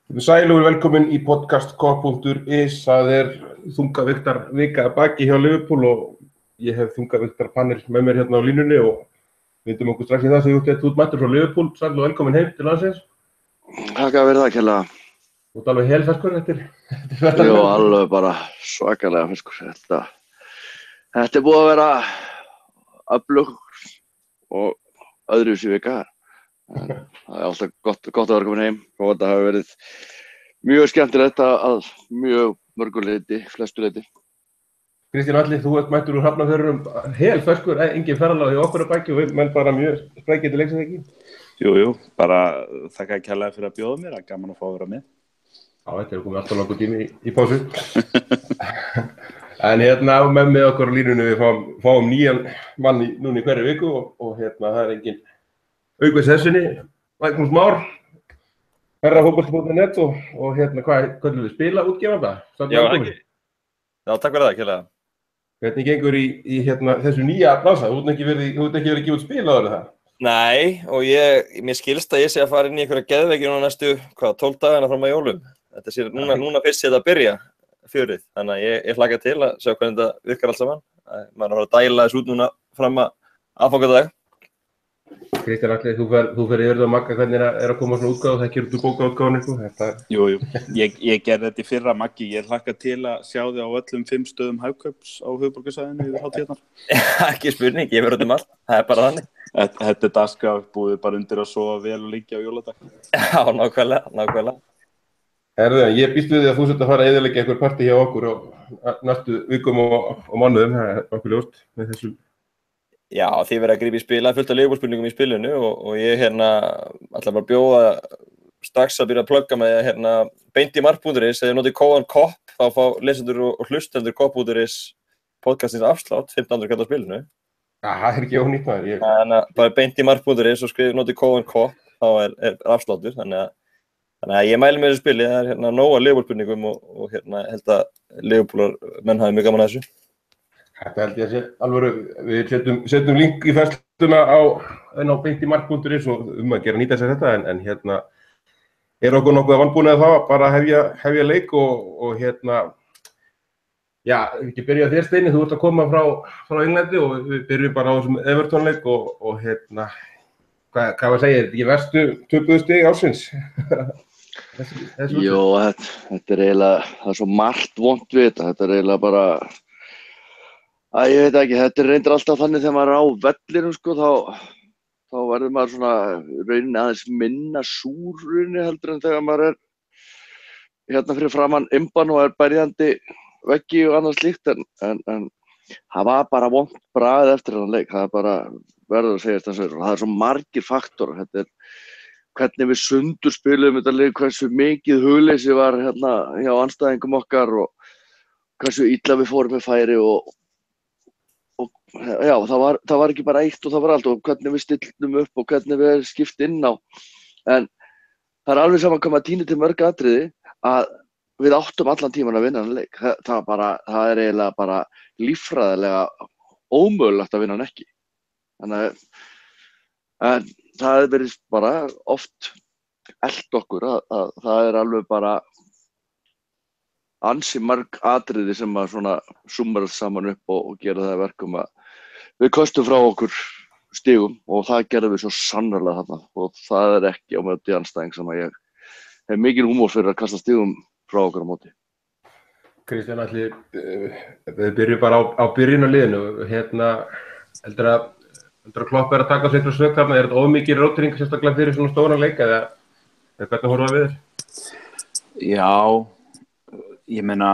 Sæl og velkomin í podcast K.is. Það þungaviktar vika að baki hjá Liverpool og ég hef þungaviktar panel með mér hérna á línunni og vindum okkur strax í það sem ég út mættur frá Liverpool. Sæl og velkomin heim til landsins. Takk að vera það, kærlega. Þú ert alveg helferskur eftir Jú, alveg bara svakalega ferskur. Þetta búið að vera öflug og öðruvísi vika. Það alltaf gott að vera komin heim og þetta hafi verið mjög skemmtilegt að mjög mörgu leyti, flestu leyti. Kristján Atli, þú ert mættur úr Hafnarfjörðurum helferskur, engin ferðalag í okkur að baki og við menn bara mjög sprækið til leiksins ekki. Jú, bara þakka kærlega fyrir að bjóða mér, gaman að fá að vera með. Já, þetta komið alltaf langur tími í pásu. En hérna með mig okkur á línunni við fáum nýjan mann núna í hverju viku og hérna það engin aukveðs hessunni, Magnús Már, herrafótbolti.net og hérna hvað við spila útgefanda? Já, ekki. Já, takk fyrir það, kærlega. Hvernig gengur í hérna þessu nýja bransa? Þú ert ekki verið að gefa út spil áður það? Nei, og mér skilst að ég sé að fara inn í einhverja geðveiki núna næstu, 12 dagana fram að jólum. Þetta sé núna fyrst sé þetta að byrja fjörið, þannig að ég hlakka til að sjá hvernig þetta virkar allt saman. Maður er að fara að dæla þessu út núna fram að aðfangadag. Kristján Atli, þú fer yfir það að Magga hvernig að koma svona útgáð, það gerur þú bókaútgáðan eitthvað? Jú, ég gerði þetta í fyrra, Maggi, ég hlakka til að sjá þig á öllum 5 stöðum Hagkaups á höfuðborgarsvæðinu yfir hátíðarnar. Ekki spurning, ég fer út allt, það er bara þannig. Þetta dagskrá búið bara undir að sofa vel og liggja á jóladag. Já, nákvæmlega. Herðu, ég býst við því að þú sért að fara að eyðileggja einhver partí hjá okkur á næstu vikum og mánuðum, það er okkur ljóst með þessu. Já, þið verið að grípa í spila, fullt af Liverpool-spurningum í spilinu og ég ætla bara að bjóða strax að byrja að plugga með beint í mark.is, eða notið kóðan KOPP, þá fá lesendur og hlustendur KOPP.is podcastins afslátt, 1500 kall á spilinu. Já, það er ekki ónýtt maður. Þannig að bara beint í mark.is og notið kóðan KOPP, þá er afsláttur, þannig að ég mæli með þessu spili, það er nóg af Liverpool-spurningum og held að Liverpoolar menn hafi mjög gaman að þessu. Þetta held ég að sé alvöru, við setjum link í færsluna á beint í mark.is og að gera nýta sér þetta en hérna er okkur nokkuð að vanbúna þá bara hefja leik og já, ekki byrja þér Steini, þú ert að koma frá Englandi og við byrjum bara á þessum Everton-leik og hérna, hvað var að segja, er þetta ekki verstu töpuðu stig ársins? Jó, þetta er eiginlega, það er svo margt vont við þetta er eiginlega bara ég veit ekki, þetta er reyndir alltaf þannig þegar maður er á vellinum sko, þá verður maður svona rauninni aðeins minna súr rauninni heldur en þegar maður er hérna fyrir framan imban og er berjandi veggi og annað slíkt en það var bara vont bragð eftir þennan leik, það er bara verður að segja þess að það er svo margir faktorar, þetta er hvernig við sundur spilum þetta leik, hversu mikið hugleysi var hérna hjá andstæðingum okkar og hversu illa við fórum með færi og já, það var ekki bara eitt og það var allt og hvernig við stillum upp og hvernig við skipt inn á en það er alveg saman hvað maður týnir til mörg atriði að við áttum allan tíman að vinna hann leik það er eiginlega bara líffræðilega ómögulegt að vinna hann ekki þannig að það hefur verið bara oft elt okkur að það er alveg bara ansi marg atriði sem að svona summarast saman upp og gera það verkum að við kostum frá okkur stigum og það gerðum við svo sannarlega þarna og það er ekki á móti andstæðing sem að ég hef mikil húmor fyrir að kasta stigum frá okkur á móti. Kristján Atli, við byrjum bara á byrjunarliðinu, heldur að Klopp er að taka sér einhver snögg þarna, er þetta of mikil rótering sérstaklega fyrir svona stóran leik eða hvernig horfum við þér? Já, ég meina,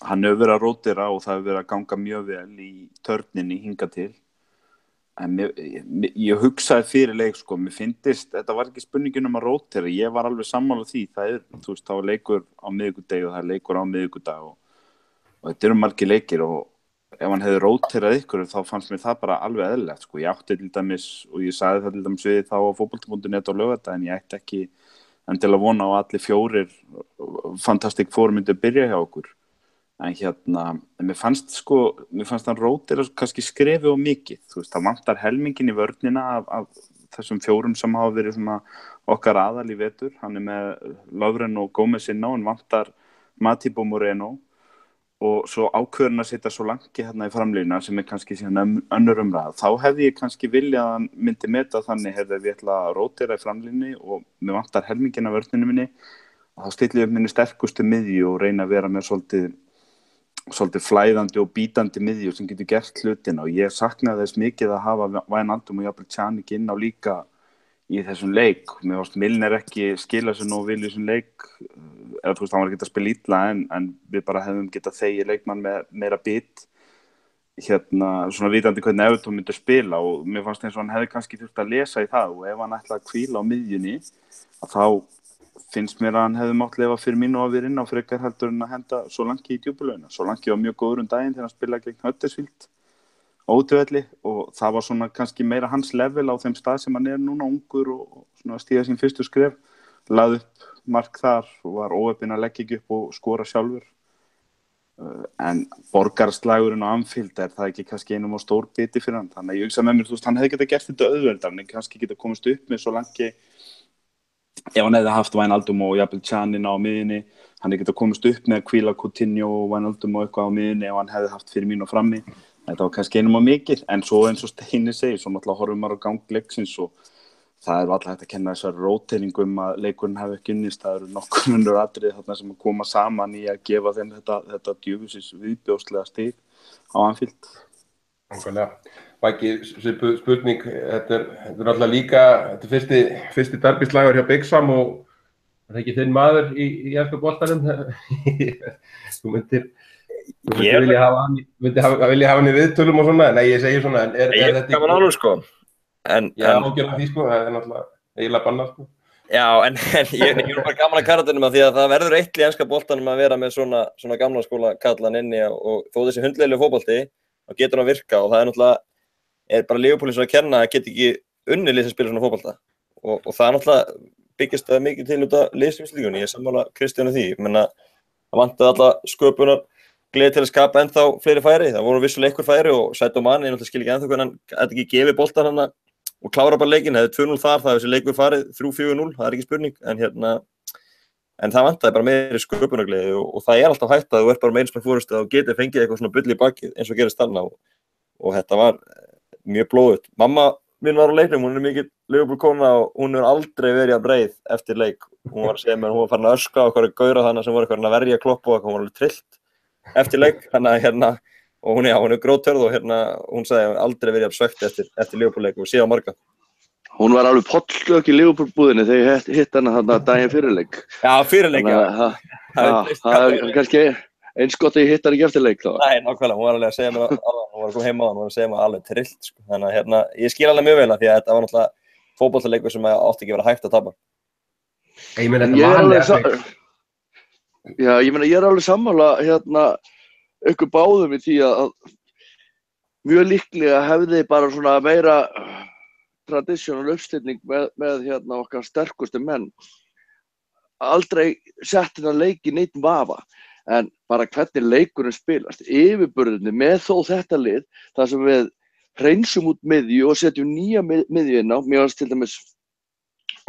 hann hefur verið að rótera og það hefur verið að ganga mjög vel í törninni hingað til. En ég hugsaði fyrir leik, sko, mér fyndist, þetta var ekki spurningin að rótera, ég var alveg sammála því, það var leikur á miðvikudegi og það er leikur á miðvikudag og þetta eru margir leikir og ef hann hefði róterað ykkur þá fannst mér það bara alveg eðlilegt, sko, ég átti til dæmis og ég sagði það til dæmis við þá á fótbolti.net á laugardaginn, ég ætti ekki en til að vona á allir 4 Fantastic Four myndi byrja hjá okkur en mér fannst hann rótera kannski skrefi of mikið, það vantar helmingin í vörnina af þessum fjórum sem hafa verið svona okkar aðal í vetur. Hann með Lovren og Gómez inn á, en vantar Matip og Moreno og svo ákvörðin að setja svo langi hérna í framlínuna sem kannski síðan önnur umræða. Þá hefði ég kannski viljað að hann myndi meta þannig hefði við ætla að rótera í framlínunni og mér vantar helmingina vörninu minni og þá stilli ég upp minni sterkustu miðju og reyna að vera með svolítið flæðandi og bítandi miðju sem getur gert hlutina og ég saknaði þess mikið að hafa Wijnaldum og jafnvel Pjanic inn á líka í þessum leik. Mér varst Milner ekki skila sér nógu vel í þessum leik eða þú veist, hann var ekki að spila illa en við bara hefðum getað þegið leikmann með meira bit svona vitandi hvernig Everton myndi spila og mér fannst eins og hann hefði kannski þurft að lesa í það og ef hann ætlaði að hvíla á miðjunni þá finnst mér að hann hefði mátt lefa fyrir mínu að vera inn á frekar heldur en að henda Solanke í djúpulaugina. Solanke var mjög góður daginn þegar hann spilaði gegn Huddersfield á útivelli og það var svona kannski meira hans level á þeim stað sem hann núna ungur og svona stíða sín fyrstu skref, lagði upp mark þar og var óheppinn að leggja ekki upp og skora sjálfur. En borgarslagurinn á Anfield það ekki kannski einum á stór biti fyrir hann. Þannig að ég hugsa með mér, þú veist, hann hefði getað gert þetta auðveldar, hann kannski getað komist upp með Solanke ef hann hefði haft Wijnaldum og jafnvel Pjanic á miðjunni, hann hefði getað komist upp með að hvíla Coutinho og Wijnaldum og eitthvað á miðjunni ef hann hefði haft fyrir mín og frammi. Þetta var kannski einum á mikið, en svo eins og Steini segir, svo náttúrulega horfum maður á gang leiksins og það alltaf hægt að kenna þessar róteringum að leikurinn hafi ekki unnist. Það eru nokkur önnur atriði þarna sem að koma saman í að gefa þeim þetta djöfusins viðbjóðslega stig á Anfield. Nákvæmlega. Bæki, spurning, þetta er alltaf líka, þetta fyrsti derbyslagur hjá Big Sam og það ekki þinn maður í enska boltanum. Þú myndir vilja hafa hann í viðtölum og svona, nei ég segi svona, er þetta ekki... Gaman ánum sko. Já, ágjörðan því sko, það náttúrulega eiginlega bannað sko. Já, en ég er bara gaman að karakterinu því að það verður eitt í enska boltanum að vera með svona gamla skóla kallan inni og þó þessi hundleilu fótbolti, þá getur hann að virka og það er náttúrulega bara Liverpool að kenna að geta ekki unnið lið sem spila svona fótbolta og það er náttúrulega byggist það mikið til út af liðsvíslíkunni, ég er sammála Kristjánu því, ég menna það vantaði alla sköpunar gleði til að skapa ennþá fleiri færi, það voru vissulega einhver færi og Sadio Mane, ég náttúrulega skil ekki ennþá hvernig hann gæti ekki gefið boltan hann og klára bara leikinn, hefði 2-0 þar, það hefði þessi leikur farið 3-4-0, það er ekki spurning, en það vantaði bara meiri sköpunargleði og það er alltaf hægt að þú ert bara með eins með fórustu og getið fengið eitthvað svona bull í bakið eins og gerist þarna og þetta var mjög blóðugt. Mamma mín var á leiknum, hún er mikið Liverpool-kona og hún hefur aldrei verið að breið eftir leik. Hún var að segja mér, hún var farin að öskra á eitthvað gauðra þannig sem voru eitthvað að verja Klopp og hún var alveg trillt eftir leik, og hún er grótörð og hún sagði að aldrei verið að svekta eftir Liverpool-leik og síðan marga. Hún var alveg pollslök í Liverpool-búðinni þegar ég hitt hana þarna daginn fyrirleik. Já, fyrirleik, já. Það er kannski eins gott að ég hitt hann ekki eftir leik þá. Nei, nákvæmlega, hún var alveg að segja mér hún var að koma heima á hann, hún var að segja mér alveg trillt, sko. Þannig að ég skil alveg mjög vel að því að þetta var náttúrulega fótboltaleikur sem átti ekki að vera hægt að tapa. Ég er alveg sammála ykkur báðum í því að mjög líklega hefði bara svona meira traditional uppstilling með okkar sterkustu menn aldrei sett þetta leik í neitt vafa en bara hvernig leikurinn spilast yfirburðinni með þó þetta lið þar sem við hreinsum út miðju og setjum nýja miðju inn á. Mér varst til dæmis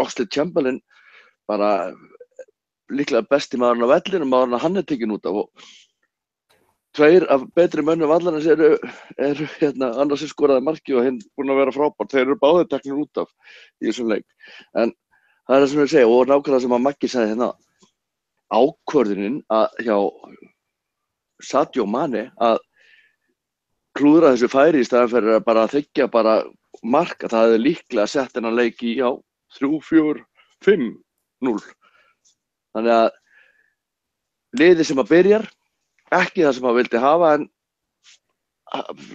Oxlade-Chamberlain bara líklega besti maðurinn á vellinum maðurinn að hann er tekinn út af og tveir af betri mönnum vallarins eru annars sem skoraði marki og hinn búinn að vera frábært. Þeir eru báðir teknir út af í þessum leik. En það er það sem ég segja og nákvæmlega sem að Maggi sagði hérna ákvörðunin hjá Sadio Mane að klúðra þessu færi í staðinn fyrir að bara þykja bara marka. Það hefði líklega sett hennar leik í 3-4-5-0. Þannig að liðið sem að byrjar ekki það sem hann vildi hafa en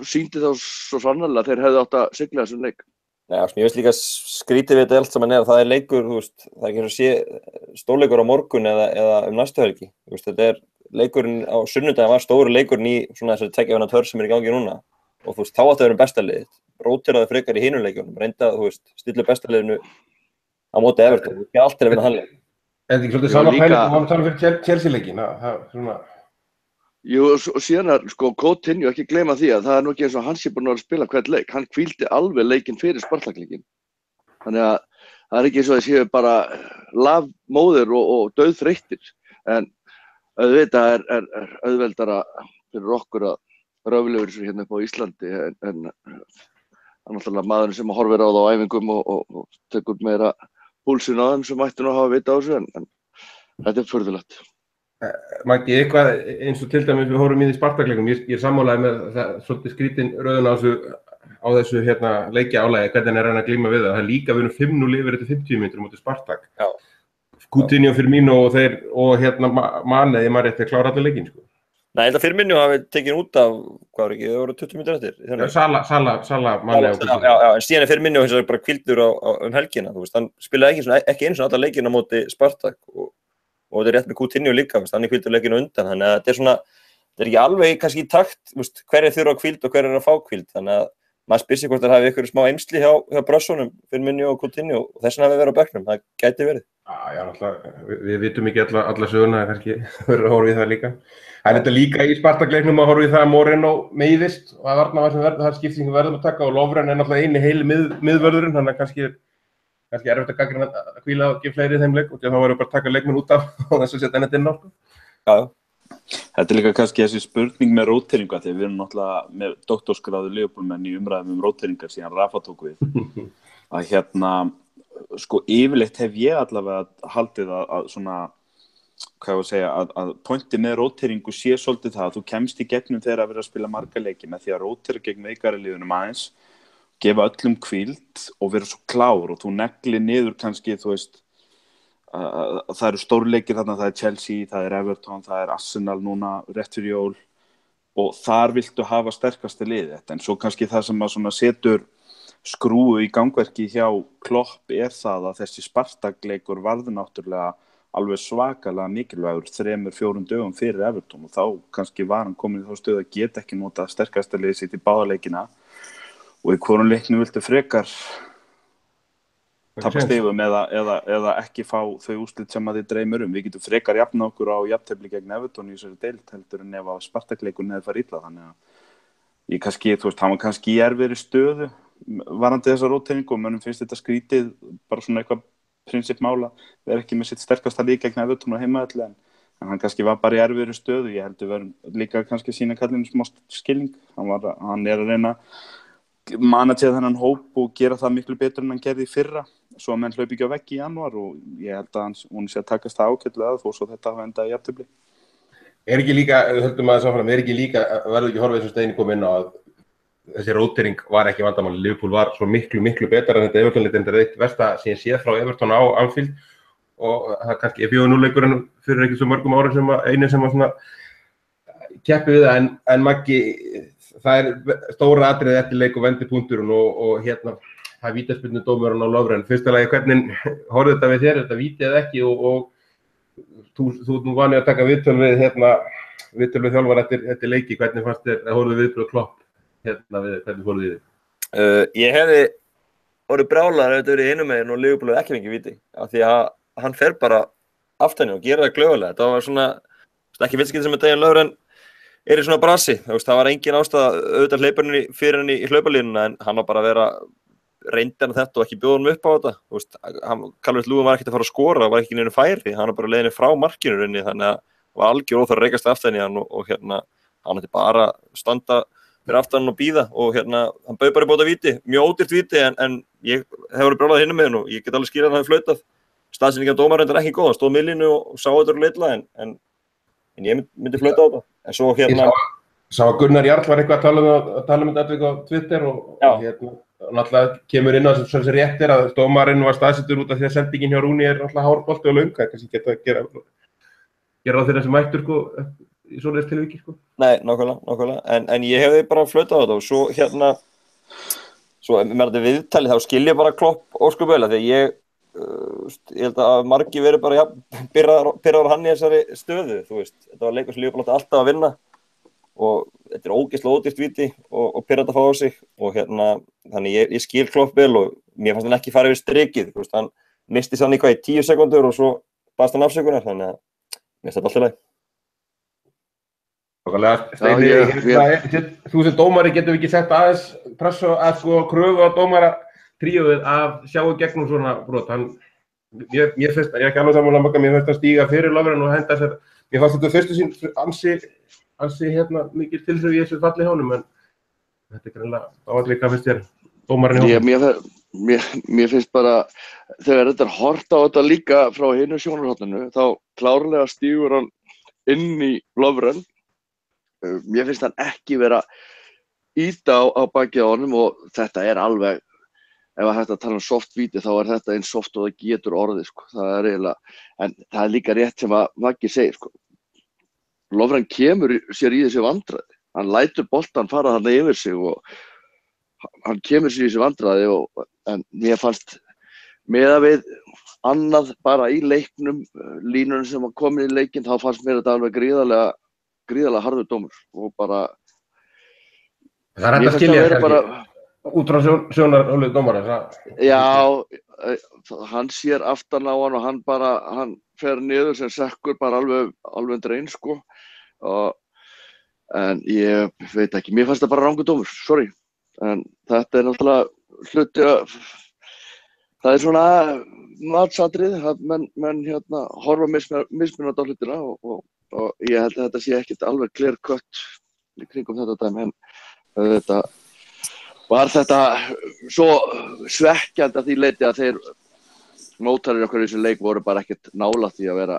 sýndi þá svo sannarlega að þeir hefðu átt að sigla þessum leik. Já, ég veist líka skrítið við þetta allt saman að það er leikur, þú veist, það er ekki að sé stórleikur á morgun eða næstu helgi. Þú veist, þetta er leikurinn á sunnudaginn var stóri leikurinn í svona þessari tveggja törn sem er í gangi núna og þú veist, þá átti að vera besta liðið. Róteraði frekar í hinum leikjunum, reynda þú veist, stilla besta liðinu á móti Everton. Það er alltaf að vinna hann leik. Er þetta ekki svolítið sama pæling og hann tala fyrir Chelsea-leikin? Jú, og síðan er Coutinho ekki gleyma því að það er nú ekki eins og hann sé búinn að spila hvern leik. Hann hvíldi alveg leikinn fyrir Spartak-leikinn. Þannig að það ekki svo að séu bara lafmóðir og dauðþreyttir. En auðvitað er auðveldara fyrir okkur að röfla yfir þessu hérna upp á Íslandi en það er náttúrulega maðurinn sem horfir á það á æfingum og tekur meira púlsinn á þeim sem ætti nú að hafa vita á þessu en þetta er furðulegt. Maggi, eitthvað eins og til dæmis við horfum í því Spartakleikum, ég sammálaði með það svolítið skrítin röðun á þessu leikjaálagi, hvernig er hann að glíma við það. Það er líka við erum 5-0 yfir eftir 50 mínútur móti Spartak. Já. Coutinho, Firmino og Mane, ég maður rétt að klára allir leikinn, sko. Nei, þetta Firmino hafi tekið út af, hvað var ekki, það voru 20 mínútur eftir. Sala, Mane og Coutinho. Já, en síðan er Firmino hins vegar bara hvíldur helgina, þú veist, hann spilaði ekki einu svona alla leikina móti Spartak og þetta er rétt með Coutinho líka, hann er hvíldur leikinu undan, þannig að þetta er ekki alveg kannski í takt, hver er þurfa á hvíld og hver er að fá hvíld, þannig að maður spyr sig hvort það hafi ykkur smá eymsli hjá brössunum, Firmino og Coutinho og þess vegna hafi verið á bekknum, það gæti verið. Já, náttúrulega, við vitum ekki alla söguna, kannski verður að horfa í það líka. En þetta líka í Spartakleiknum að horfa í það að Moreno meiðist og að varnarmaður sem það er skipting sem verðum að taka og Lovren er náttúrulega eini heili miðvörðurinn, þannig að kannski erfitt að gagnrýna að hvíla og gefa fleiri í þeim leik og þá verður bara að taka leikmenn út af og þess að setja henni inn á. Já. Þetta er líka kannski þessi spurning með róteringa þegar við erum náttúrulega með doktorsgráðu Liverpoolmenn í umræðum róteringar síðan Rafa tók við. Að sko yfirleitt hef ég allavega haldið að svona, hvað ég að segja, að pointi með róteringu sé svolítið það að þú kemst í gegnum þegar að vera að spila marga leiki með því að rótera gegn veikari liðunum aðeins, gefa öllum hvíld og vera svo klár og þú neglir niður kannski, þú veist, það eru stórleikir þarna, það er Chelsea, það er Everton, það er Arsenal núna rétt fyrir jól og þar viltu hafa sterkasta liðið, en svo kannski það sem að svona setur skrúu í gangverki hjá Klopp er það að þessi Spartakleikur varði náttúrulega alveg svakalega mikilvægur 3-4 dögum fyrir Everton og þá kannski var hann komin í þá stöð að geta ekki nota sterkasta liðið sitt í báða leikina og í hvorum leiknum viltu frekar tapa stigum eða ekki fá þau úrslit sem að þið dreymir Við getum frekar jafna okkur á jafntefli gegn Everton í þessari deild heldur en ef að Spartakleikur neði fara illa þannig að ég kannski, þú veist, hann var kannski í erfiðri stöðu varandi þessa róteringu og mönnum finnst þetta skrítið bara svona eitthvað prinsipmála vera ekki með sitt sterkasta lið gegn Everton og heimavelli en hann kannski var bara í erfiðri stöðu ég heldur verðum líka kannski sína kallinu smá skilning hann er að reyna managera þennan hóp og gera það miklu betur en hann gerði í fyrra svo að menn hlaupi ekki á vegg í janúar og ég held að hún sé að takast það ágætlega þó svo þetta hafa endað í jafntefli. Er ekki líka, höldum maður sáfram, verður ekki horfið þessum steini komið inn á að þessi rótering var ekki vandamál. Liverpool var svo miklu betra en þetta Everton-lið þetta er eitt versta sem ég séð frá Everton á Anfield og það kannski 4-0 leikurinn fyrir ekki svo mörgum árum sem einu sem var svona keppi við það en Maggi það er stóra atriði eftir leik og vendipunkturinn og hérna það er vítaspyrnudómurinn á Lovren. Fyrsta lagi hvernig horfði þetta við þér, þetta víti eða ekki og þú nú vanið að taka viðtöl við þjálfara eftir leiki, hvernig fannst þér að horfði viðbrögð Klopp hvernig horfði þið? Ég hefði orðið brjálaður ef þetta verið hinum megin og Liverpool ekki fengið víti af því að hann fer bara aftan og gera það glöfulega. Þetta var svona ekki vilskið sem Dejan Lovren er í svona brasi, það var engin ástæða auðvitað hleyparinn fyrir hann í hlaupalínuna en hann var bara að vera reyndan þetta og ekki bjóða hann upp á þetta Calvert-Lewin var ekkert að fara að skora var ekki neinu færi, hann var bara leiðinni frá markinu rauninni, þannig að var algjör óþarf að reykast aftan í hann og hann ætti bara standa fyrir aftan og bíða og hann bauð bara í bóta víti, mjög ódýrt víti en ég hef verið brjálað hinum með hann og ég get alveg skýrað að hann hafi flautað staðsendingin af dómarinn er ekki góð, hann stóð miðlínu og sá þetta úr litla en ég myndi flauta á þetta en svo Sá að Gunnar Jarl var eitthvað að tala um þetta atvik á Twitter og náttúrulega kemur inn á sem rétt er að dómarinn var staðsettur út af því að sendingin hjá Rúni er náttúrulega hárbolti og löng, kannski geta að gera á þeirra sem mættur í svoleiðis tilviki Nei, nákvæmlega, en ég hefði bara flautað á þetta og svo með þetta viðtali þá skil ég bara Klopp ósköp vel þegar ég held að margi verið bara pirraður hann í þessari stöðu, þetta var leikur sem Liverpool átti alltaf að vinna og þetta er ógeðslega ódýrt víti og pirrað að fá á sig og þannig ég skil Klopp vel og mér fannst hann ekki fara yfir strikið, hann misti sann í 10 sekúndur og svo baðst hann afsökunar, þannig að mér finnst þetta alltaf leið. Þú sem dómari getum við ekki sett aðeins pressu að kröfu á dómara tríóið að sjá í gegnum svona brot. Mér finnst, ég er ekki alveg sammála Magga, mér finnst að stíga fyrir Lovren og henda sér. Mér fannst þetta fyrstu sín ansi mikil tilþrif í þessu falli hjá honum, en þetta er greinilega áallir, hvað finnst þér, dómarinn hjá honum? Mér finnst bara, þegar þetta er horft á þetta líka frá hinu sjónarhorninu, þá klárlega stígur hann inn í Lovren. Mér finnst hann ekki vera ýta á bakið á honum og þetta er alveg, ef að hægt að tala soft víti þá er þetta eins soft og það getur orðið, sko. Það er eiginlega, en það er líka rétt sem að Maggi segir, sko. Lovren kemur sér í þessi vandræði. Hann lætur boltan fara þarna yfir sig og hann kemur sér í þessi vandræði en mér fannst með að við annað bara í leiknum, línunum sem var komin í leikinn, þá fannst mér þetta alveg gríðarlega harður dómur og bara það er hægt að skilja kannski út frá sjónarhólu dómarans. Já, hann sér aftan á hann og hann fer niður sem sekkur bara alveg drein, sko. En ég veit ekki, mér fannst það bara rangur dómur, sorry. En þetta er náttúrulega hluti að það er svona matsatrið, menn horfa mismunandi á hlutina og ég held að þetta sé ekkert alveg clear cut í kringum þetta dæmi, en þetta var þetta svo svekkjandi að því leyti að þeir mótarir okkar í þessu leik voru bara ekkert nálægt því að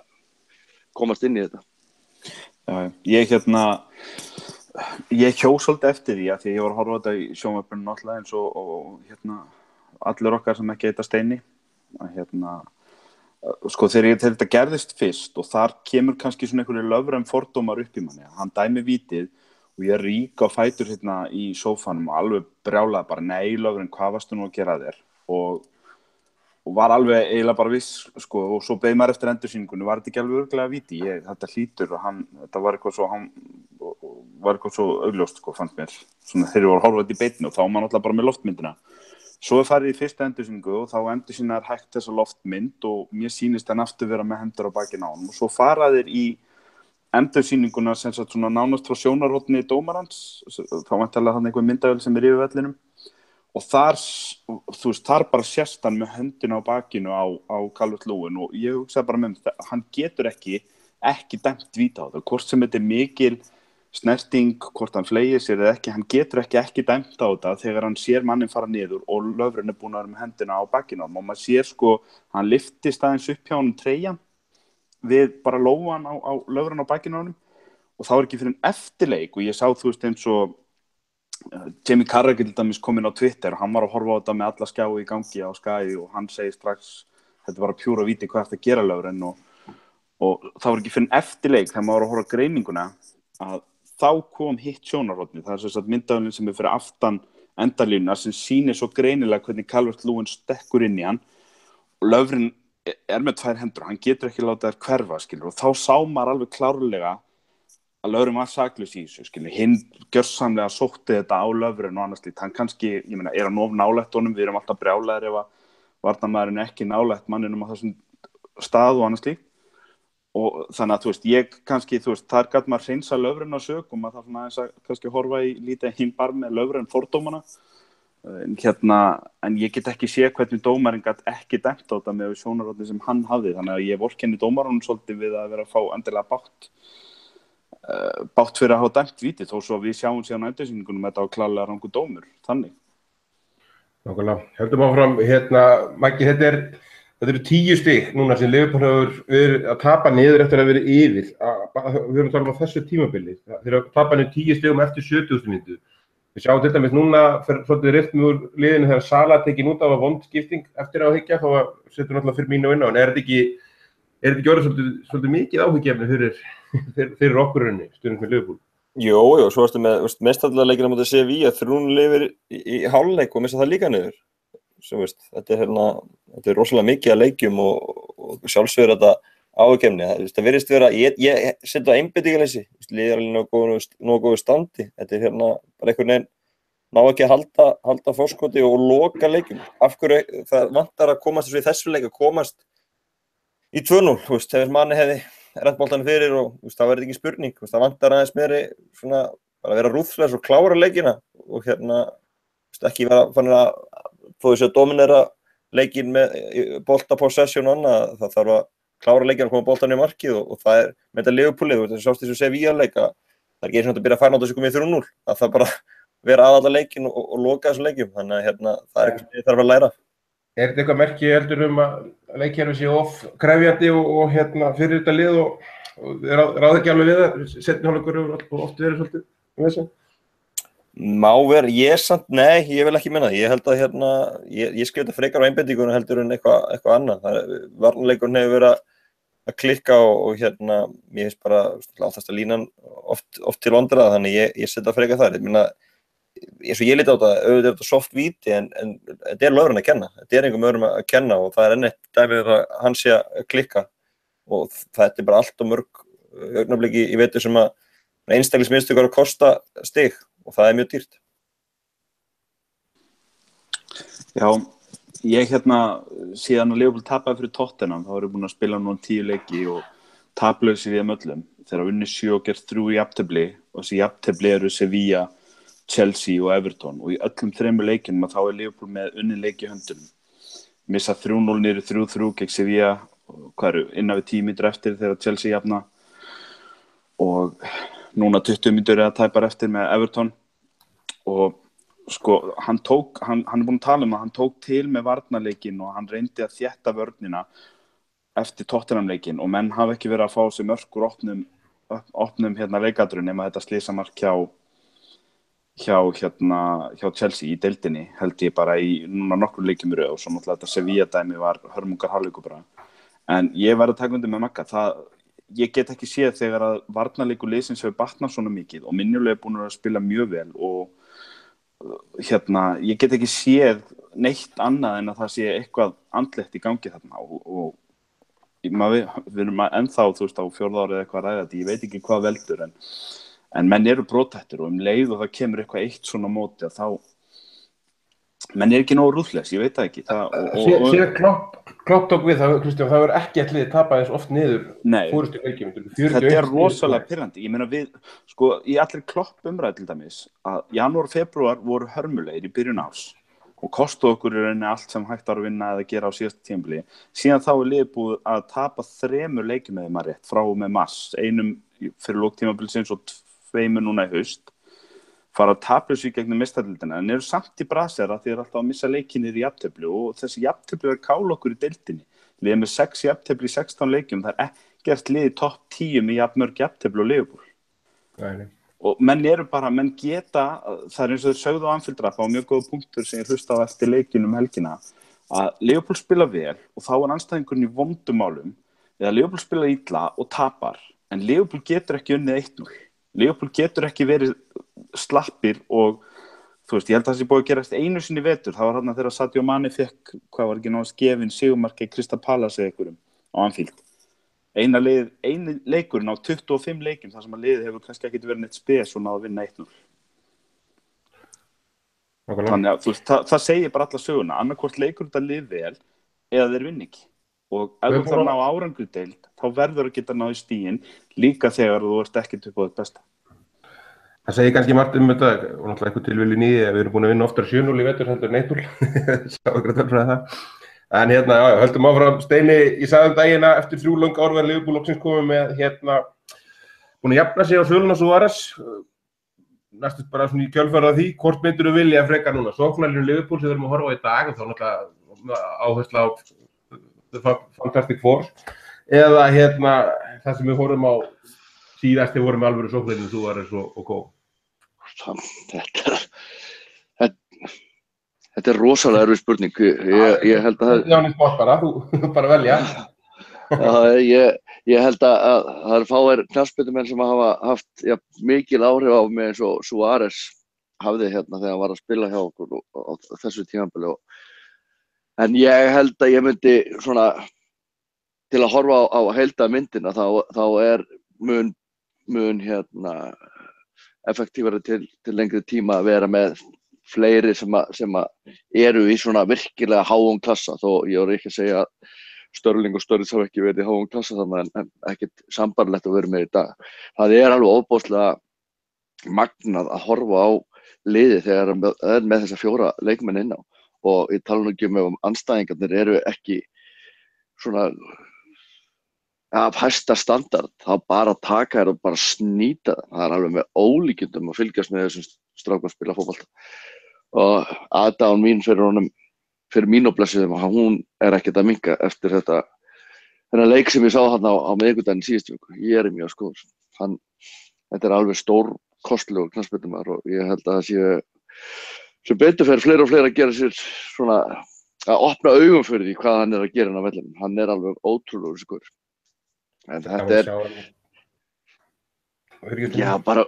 komast inn í þetta. Já, ég hjó svolítið eftir því að því ég var að horfa þetta í sjónvarpinu náttúrulega eins og allir okkar sem ekki heita Steini sko þegar þetta gerðist fyrst og þar kemur kannski svona einhverju Lovren fordómar upp í manni, hann dæmi vítið og ég rík á fætur í sófanum og alveg brjálaði bara nei Lovren, hvað varstu nú að gera þér og var alveg eiginlega bara viss sko og svo beið maður eftir endursýningunni, var þetta ekki alveg örugglega víti, þetta hlýtur og þetta var eitthvað svo augljóst sko fannst mér, svona þegar ég var að horfa þetta í beinni og þá var maður náttúrulega bara með loftmyndina. Svo farið í fyrsta endursýningu og þá endursýnar hægt þessa loftmynd og mér sýnist hann aftur vera með hendur á bakinu á honum og svo fara þeir í endursýninguna sem sagt svona nánast frá sjónarhorni dómarans, þá væntanlega hann einhver myndavél sem er yfir vellinum og þar, þú veist, þar bara sést hann með höndina á bakinu á Calvert-Lewin og ég hugsaði bara með hann getur ekki dæmt víta á það, hvort sem þetta er mikil snerting, hvort hann fleygir sér eða ekki, hann getur ekki dæmt á þetta þegar hann sér mannin fara niður og Lovren er búin að vera með hendina á bakinu og maður sér sko, hann lyftist aðeins upp hjá honum treyjan við bara lóan á Lovren á bakinu á honum og þá er ekki fyrir en eftirleik og ég sá þú veist eins og Jamie Carragher til dæmis kom inn á Twitter og hann var að horfa á þetta með alla skjái í gangi á Sky og hann segir strax þetta var að pjúra víti hvað eftir að gera Lovren og þá er ekki fyrir en eftirleik þegar maður var að horfa á greininguna að þá kom hitt sjónarhornið, það er sem sagt myndavélin sem er fyrir aftan endalínuna sem sýnir svo greinilega hvernig Calvert-Lewin stekkur inn í hann og Lovren er með tvær hendur, hann getur ekki látað þær hverfa, skilur, og þá sá maður alveg klárlega að Lovren var saklaus í þessu, skilur, hinn gjörsamlega sótti þetta á Lovren og annars lít, hann kannski, ég meina, er hann of nálægt honum, við erum alltaf brjálæðir ef að varnarmaðurinn er ekki nálægt manninum á þessum stað og annars lít og þannig að, þú veist, ég kannski, þú veist, þar gat maður hreinsa Lovren á sökum að það svona aðeins að kannski horfa í lítið hinn bara með Lovren fordómana en ég get ekki sé hvernig dómarinn gat ekki dæmt á þetta með sjónarhornið sem hann hafði, þannig að ég vorkenni dómaranum svolítið við að vera að fá endilega bátt fyrir að hafa dæmt víti þó svo við sjáum síðan á endursýningunum þetta á klárlega rangur dómur, þannig. Nákvæmlega, höldum áfram, Maggi, þetta eru 10 stig núna sem Liverpool hefur verið að tapa niður eftir að vera yfir, við erum að tala um þessu tímabili, þeir að tapa niður 10 stigum eftir 70. mínútu. Við sjáum til dæmis núna svolítið rytm úr liðinu þegar Salah tekin út af vond skipting eftir að hyggja, þá setur náttúrulega fyrir mínu inn á, en er þetta ekki orðið svolítið mikið áhyggjefni fyrir okkur henni, stundum með Liverpool? Jú, svo varstu með mestarleikina á móti Sevilla, 3-0 yfir í hálfleik og missa það líka niður. Svo veist, þetta er rosalega mikið að leikjum og sjálfsögur þetta áhyggjefni. Það virðist vera, ég set á einbeitingarleysi, liðið er alveg nógu góðu standi. Þetta er bara einhvern veginn ná ekki að halda forskoti og loka leikjum. Af hverju það vantar að komast þessu leik að komast í 2-0, þú veist, þegar manni hefði rennt boltanum fyrir og það verði ekki spurning, það vantar aðeins meiri svona bara að vera rúðslegs og klára leikina og ekki vera fann að þó þess að dominera leikinn með bolta possession og annað, það þarf að klára leikinn að koma boltan í markið og það með þetta Liverpoolið, þú sást þessu Sevilla-leika, það ekki eins og að byrja að færa á þessu komið 3-0, það þarf bara vera að alla leikinn og loka þessum leikjum, þannig að það eitthvað sem ég þarf að læra. Er þetta eitthvað merki heldur að leikkerfi sé krefjandi og fyrir þetta lið og ráð ekki alveg við það, seinni hálfleikur og oft verið svolítið þessu? Má vera, nei, ég vil ekki minna það. Ég held að ég skrif þetta frekar á einbendingunum heldur en eitthvað annað. Varnarleikurinn hefur verið að klikka og mér finnst bara áttast að línan oft til vonbrigða, þannig ég setja frekar þar. Ég meina, eins og ég liti á þetta, auðvitað er þetta soft víti en þetta er lögurinn að kenna. Þetta er einhverjum öðrum að kenna og það er enn eitt dæmið að hann sé að klikka og þetta er bara allt og mörg augnabliki í vetur sem að einstaklingsmistök að kosta stig og það er mjög dýrt. Já, ég síðan að Liverpool tapaði fyrir Tottenham, þá erum búin að spila núna 10 leiki og taplaus í þeim öllum. Þeir hafa unnið 7 og gert 3 jafntefli og þessi jafntefli eru Sevilla, Chelsea og Everton og í öllum 3 leikjunum þá er Liverpool með unnið leiki í höndunum. Missa 3-0 niður 3-3 gegn Sevilla, innan við 10 mínútur eftir þegar Chelsea jafna og núna 20 mínútur eða tæpar eftir með Everton og sko, hann er búinn að tala um að hann tók til með varnarleikinn og hann reyndi að þétta vörnina eftir Tottenham-leikinn og menn hafa ekki verið að fá sér mörk úr opnum leikadrun nema þetta slysamark hjá Chelsea í deildinni held ég bara í núna nokkur leikjum í röð og svo náttúrulega þetta Sevilla-dæmi var hörmungar hálfleikur bara. En ég verð að taka undir með Magga, ég get ekki séð þegar að varnarleikur liðsins hefur batnað svona mikið og Minjulega er búin að spila mjög vel og ég get ekki séð neitt annað en að það sé eitthvað andlegt í gangi þarna og við erum ennþá, þú veist, á 4. ári eða eitthvað að ræða þetta, ég veit ekki hvað veldur en menn eru brothættir og leið og það kemur eitthvað eitt svona móti að þá menn ekki nógu ruthless, ég veit það ekki. Síðan Klopp tók við það, Kristján, það verður ekki allir tapað eins oft niður fórustu leikjum. Þetta er rosalega pirrandi. Ég meina við, sko, í allir Klopp umræðu til dæmis, að janúar og febrúar voru hörmulegir í byrjun árs og kostuðu okkur í rauninni allt sem hægt var að vinna eða gera á síðasta tímabili. Síðan þá er liðið búið að tapa 3 leikjum eða maður rétt frá og með mars, einum fyrir lok tímabilsins og 2 núna í haust. Fara að tapa þessu í gegnum meistaradeildina en eru samt í brasera því þeir eru alltaf að missa leikinir í jafntefli og þessi jafntefli er kála okkur í deildinni. Liðið með 6 jafntefli í 16 leikjum, það er ekkert liðið í topp 10 með jafnmörg jafntefli og Liverpool. Nei. Og menn geta, það er eins og þeir sögðu á Anfield Draft, það var mjög góð punktur sem ég hlusta á eftir leikinn helgina, að Liverpool spila vel og þá er andstæðingurinn í vondumálum eða Liverpool spila illa og tapar en Liverpool getur ekki unnið 1-0. Liverpool getur ekki verið slappir og þú veist, ég held að það sé búið að gerast einu sinni í vetur, það var þarna þegar Sadio Mane fekk, hvað var ekki náttúrulega skefin sigurmarki Crystal Palace eða einhverjum á Anfield. Einu leikurinn á 25 leikjum þar sem að liðið hefur kannski ekki verið neitt spes og náðu að vinna 1-0. Þannig að þú veist, það segir bara alla söguna, annarkvort leikur þetta lið vel eða þeir vinna ekki. Og ef þú þarf að ná árangri deild, þá verður að geta náðu stíginn líka þegar þú ert ekkert upp á þitt besta. Það segir kannski margt þetta og náttúrulega eitthvað tilviljun í því að við erum búin að vinna oftar 7-0 í vetur heldur en 1-0. Sá ekki að tala það. En höldum áfram Steini í sagðum dagina eftir 3 löng ár verður Liverpool loksins komið með búin að jafna sig á söluna Suárez. Næstu bara svona í kjölfarið af því, hvort myndirðu vilja frekar núna? Sóknarlínu Liverpool sem við erum að horfa á í dag og þá náttúrulega áhersla á The Fantastic Four eða það sem við horfum á síðast þegar vorum með alvöru sóknarlínu Suárez og Kó. Þetta er rosalega erfið spurning. Ég held að Jánins bort bara, þú bara velja. Ég held að það eru fáir knattspyrnumenn sem hafa haft mikil áhrif á mig eins og Suárez hafði þegar hann var að spila hjá okkur á þessu tímabili. En ég held að ég myndi svona til að horfa á heildarmyndina þá er mun effektífari til lengri tíma að vera með fleiri sem eru í svona virkilega háum klassa þó ég voru ekki að segja að Störling og Sturridge hafa ekki verið í háum klassa þannig en ekkert sambarlegt að vera með í dag. Það er alveg ofboðslega magnað að horfa á liðið þegar það er með þessa 4 leikmenn inn á og ég tala nú ekki um andstæðingarnir eru ekki svona af hæsta standard, þá bara taka þér og bara snýta það er alveg með ólíkindum að fylgjast með þessum strákum að spila fótbolta og aðdáun mín fyrir mín og blessiðum og hún er ekkert að minnka eftir þennan leik sem ég sá hann á miðvikudaginn síðustu viku. Ég er mjög skoður. Þetta er alveg stórkostlegur knattspyrnumaður og ég held að það sé sem betur fer fleiri og fleiri að gera sér svona að opna augum fyrir því hvað hann er að gera á vellinum. Hann er alveg ótrúlegur skoður. En þetta er já, bara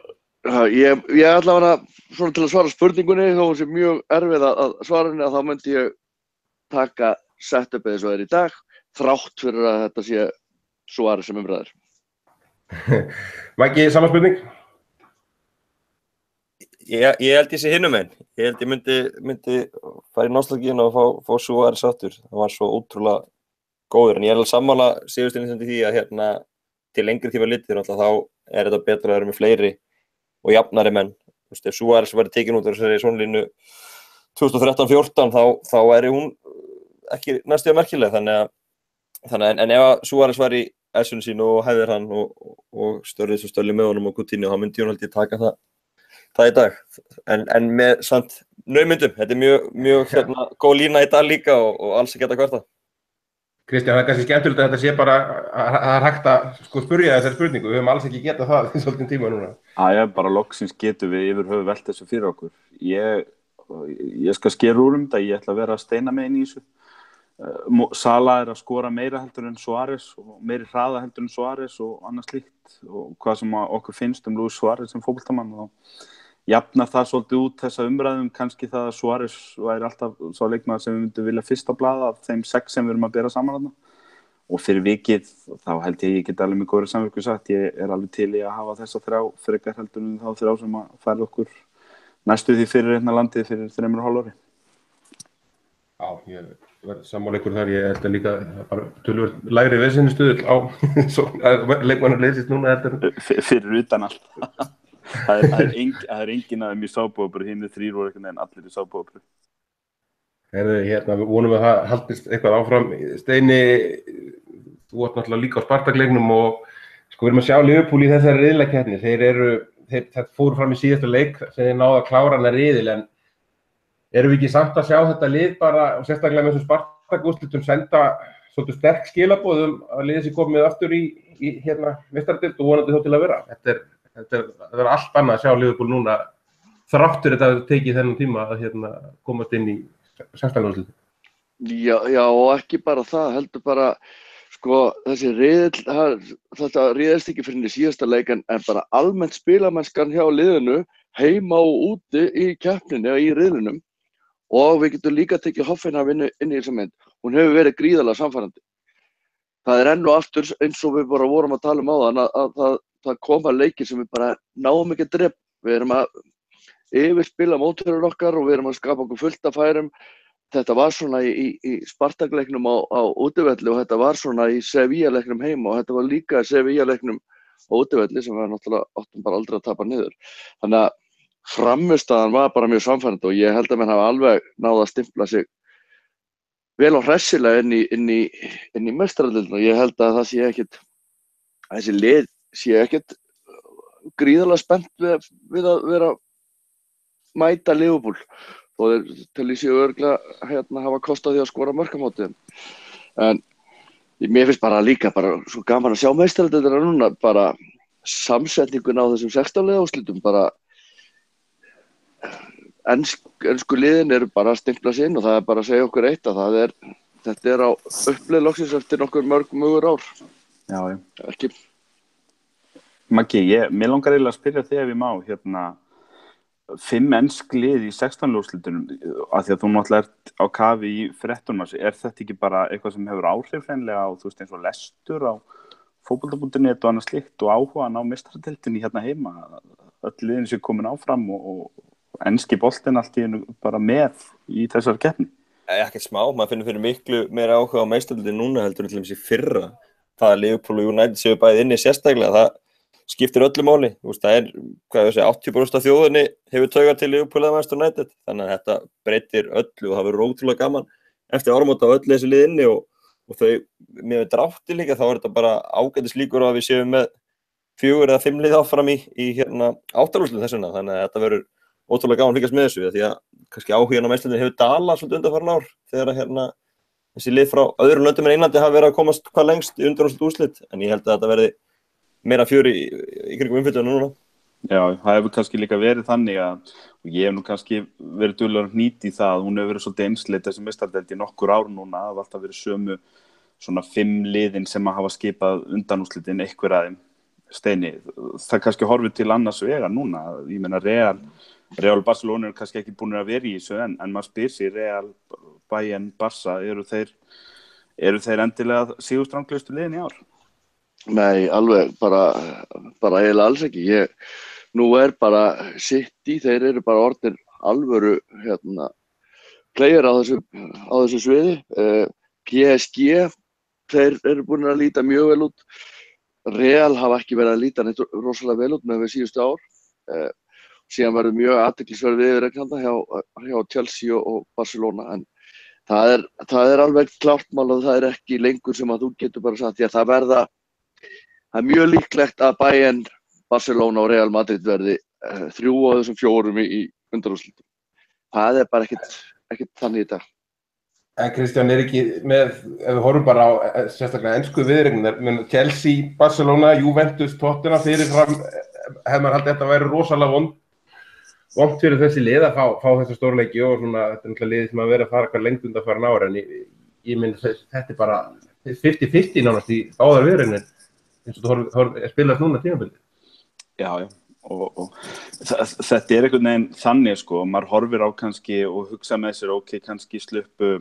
ég allavega svona til að svara spurningunni þó hún sé mjög erfið að svara henni að þá myndi ég taka setupið eins og er í dag þrátt fyrir að þetta sé Suárez sem umræður. Maggi, sama spurning? Ég held ég sé hinum einn. Ég held ég myndi fara í nostalgíuna og fá Suárez aftur. Það var svo ótrúlega góður, en ég er alveg sammála Sigursteini því að til lengri tíma litið þá er þetta betra að vera með fleiri og jafnari menn. Ef Suárez væri tekin út af þessari svonlínu 2013-14 þá væri hún ekki næstum merkileg, þannig en ef Suárez var í essunni sínu og hefðir hann og störði með honum og Coutinho, þá myndi hún held ég taka það í dag. En með samt naumyndum, þetta er mjög góð lína í dag líka og alls ekki hægt að kvarta. Kristján, það er kannski skemmtilegt að þetta sé bara að það er hægt að spyrja þessari spurningu. Við höfum alls ekki getað það í svolítinn tíma núna. Bara loksins getum við yfir höfuð velt þessu fyrir okkur. Ég skal skera úr þetta, ég ætla að vera að steina með inn í þessu. Sala er að skora meira heldur en Suárez og meiri hraða heldur en Suárez og annað slíkt og hvað sem okkur finnst Luis Suárez sem fótboltamann og jafnar það svolítið út þessa umræðum, kannski það að Suárez væri alltaf sá leikmaður sem við myndum vilja fyrst á blaða af þeim 6 sem við erum að bera saman þarna. Og fyrir vikið, þá held ég get alveg með góðri samvirku sagt, ég er alveg til í að hafa þessa 3 frekar heldur en þá 3 sem að færa okkur næstu því fyrir landið fyrir 3,5 ári. Já, ég verð sammála ykkur þar, ég held að líka bara töluvert lægri veðsynnistuðull á leikmannar leysist núna fyrir utan allt. Það er enginn af þeim í sábúabru, hinn 3 voru einhvern veginn allir í sábúabru. Við vonum að það haldist eitthvað áfram. Steini, þú ert náttúrulega líka á Spartak-leiknum og við erum að sjá Liverpool í þessari riðlakeppni. Þeir fóru fram í síðasta leik sem þeir náðu að klára hana riðil, en erum við ekki samt að sjá þetta lið bara, og sérstaklega með þessum Spartak-úrslitum senda svolítið sterk skilaboð að liðið sé komið aftur í meistaradeild og vonandi þó til að vera. Þetta er allt annað að sjá Liverpool núna þráttur þetta að tekið þennan tíma að komast inn í 16. úrslitin. Já, og ekki bara það, heldur bara þessi riðill, þetta riðast ekki fyrir síðasta leik en bara almennt spilamennskan hjá liðinu heima og úti í keppninni og í riðlinum og við getum líka tekið Hoffenheim inn í þessa mynd. Hún hefur verið gríðarlega samfærandi. Það er enn og aftur eins og við bara vorum að tala um áðan að það koma leikir sem við bara náum ekki að drepa. Við erum að yfirspila mótherjar okkar og við erum að skapa okkur fullt af færum. Þetta var svona í Spartak-leiknum á útivelli og þetta var svona í Sevilla-leiknum heima og þetta var líka í Sevilla-leiknum á útivelli sem við náttúrulega áttum bara aldrei að tapa niður. Þannig að frammistaðan var bara mjög samfærandi og ég held að menn hafa alveg náð að stimpla sig vel og hressilega inn í meistaradeildina og ég held að það sé ekkert, þessi lið sé ekkert gríðarlega spennt við að vera mæta Liverpool og þeir telji sig örugglega hafa kost á því að skora mörk á móti þeim. En mér finnst bara líka svo gaman að sjá meistaradeildina núna, bara samsetningun á þessum 16 liða úrslitum, bara ensku liðin eru bara að stimpla sig inn og það er bara að segja okkur eitt að þetta er á uppleið loksins eftir nokkur mörgur ár. Já. Ekki. Maggi, mér langar eiginlega að spyrja þig ef ég má, 5 ensk lið í 16 úrslitunum, af því að þú náttúrulega ert á kafi í fréttunum, er þetta ekki bara eitthvað sem hefur áhrif hreinlega á, þú veist, eins og lestur á fótbolta.net og annað slíkt og áhugann á meistaradeildinni heima, öll liðin sem komin áfram og enski boltinn allt í einu bara með í þessari keppni? Ekkert smá, maður finnur fyrir miklu meira áhuga á meistaradeildinni núna heldur en til dæmis í fyrra. Það að Liverpool og United séu bæði inni sérstaklega, skiptir öllu máli. Það hvað ég segja, 80% af þjóðinni hefur taugar til Liverpool eða Manchester United, þannig að þetta breytir öllu og það verður ótrúlega gaman eftir áramót á öllu þessi lið inni og þau, með drátti líka, þá þetta bara ágætis líkur að við séum með 4 eða 5 lið áfram í áttalúrslit þessuna, þannig að þetta verður ótrúlega gaman að fylgjast með þessu, því að kannski áhuginn á meistardeildinni hefur dalað svolítið undanfarin ár þegar þessi lið frá öðrum löndum en Englandi hafa verið að komast hvað lengst í undanúrslit, en ég held að þetta verði meira fjör í kringum umfyllunum núna. Já, það hefur kannski líka verið þannig að, og ég hef nú kannski verið duglegur að hnýta í það, hún hefur verið svolítið einsleitt þessi meistardeild í nokkur ár núna, það hafa alltaf verið sömu svona 5 liðin sem að hafa skipað undanúrslitin einhver að þeim. Steini, það kannski horfið til annars vegar núna, ég meina Real Barcelona eru kannski ekki búin að vera í þessu en maður spyr sig, Real, Bayern, Barca, eru þeir endilega sigurstranglegustu liðin í ár? Nei, alveg, bara eiginlega alls ekki. Nú bara City, þeir eru bara orðnir alvöru player á þessu sviði. PSG, þeir eru búin að líta mjög vel út. Real hafa ekki verið að líta neitt rosalega vel út með við síðustu ár. Síðan verður mjög athyglisverð viðureiknanda hjá Chelsea og Barcelona, en það alveg klárt mál og það ekki lengur sem að þú getur bara sagt, því að það er mjög líklegt að Bayern, Barcelona og Real Madrid verði 3 af þessum 4 í undanúrslitum. Það bara ekkert þannig í dag. En Kristján ekki með, ef við horfum bara á sérstaklega ensku viðureiknirnar, Chelsea, Barcelona, Juventus, Tottenham fyrirfram, hefði maður haldið að þetta væri rosalega vont fyrir þessi lið að fá þessa stórleiki og svona, þetta náttúrulega liðið sem að vera að fara hvað lengt undanfarin ára, en ég minn þetta bara 50-50 nánast í báðar viðureiknir, eins og þú spilast núna tímabundið. Já, og þetta einhvern veginn þannig sko, maður horfir á kannski og hugsa með sér, ok, kannski sluppu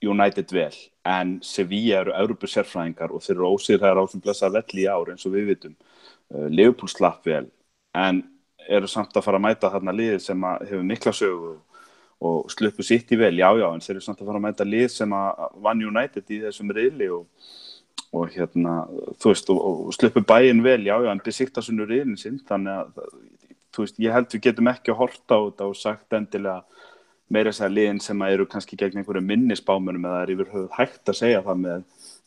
United vel, en Sevilla eru Evrópusérfræðingar og þeir eru ósigraðir á sem blessaða velli í ár eins og við vitum. Liverpool slapp vel, en eru samt að fara að mæta þarna lið sem hefur mikla sögu og sluppu City vel, já, en þeir eru samt að fara að mæta lið sem vann United í þessum riðli og þú veist, og sluppu Bayern vel, já, en besikta svona riðlinn sinn, þannig að, þú veist, ég held við getum ekki að horta á þetta og sagt endilega meira þess að liðin sem eru kannski gegn einhverju minnisbámunum eða yfir höfuð hægt að segja það með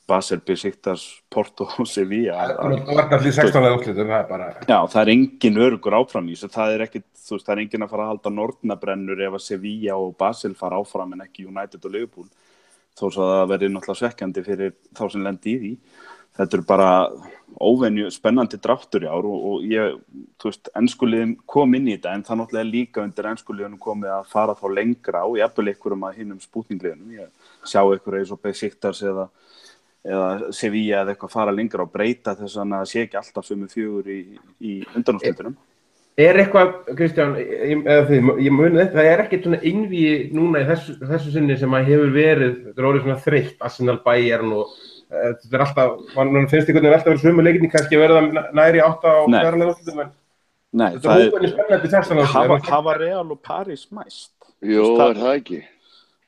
Basel, Besiktas, Porto og Sevilla. Það var allir 16 úrslitum, það bara... Já, það engin öruggur áfram í þessu, það ekkit, þú veist, það engin að fara að halda nornabrennur ef að Sevilla og Basel fara áfram en ekki United og Liverpool. Þó svo að það verði náttúrulega svekkjandi fyrir þá sem lendi í því. Þetta bara óvenju spennandi dráttur í ár og ég, þú veist, enskuliðin kom inn í þetta en það náttúrulega líka undir enskuliðunum komið að fara þá lengra og jafnvel einhverjum að hinum spútningliðunum. Ég sjá einhverju eins og Besiktas eða Sevilla eða eitthvað fara lengra og breyta þess að það sé ekki alltaf sömu 4 í undanúrslitunum. Eitthvað, Kristján, ég muni þetta, það ekkert svona innvíi núna í þessu sinni sem að hefur verið, þetta orðið svona þreytt, Arsenal, Bayern og þetta alltaf, mann finnst einhvern veginn alltaf verið sömu leikinni, kannski verða næri 8 á fjárlega úrslitum, en þetta óvenju spennandi þessana. Hafa Real og Paris mæst? Jú, það ekki.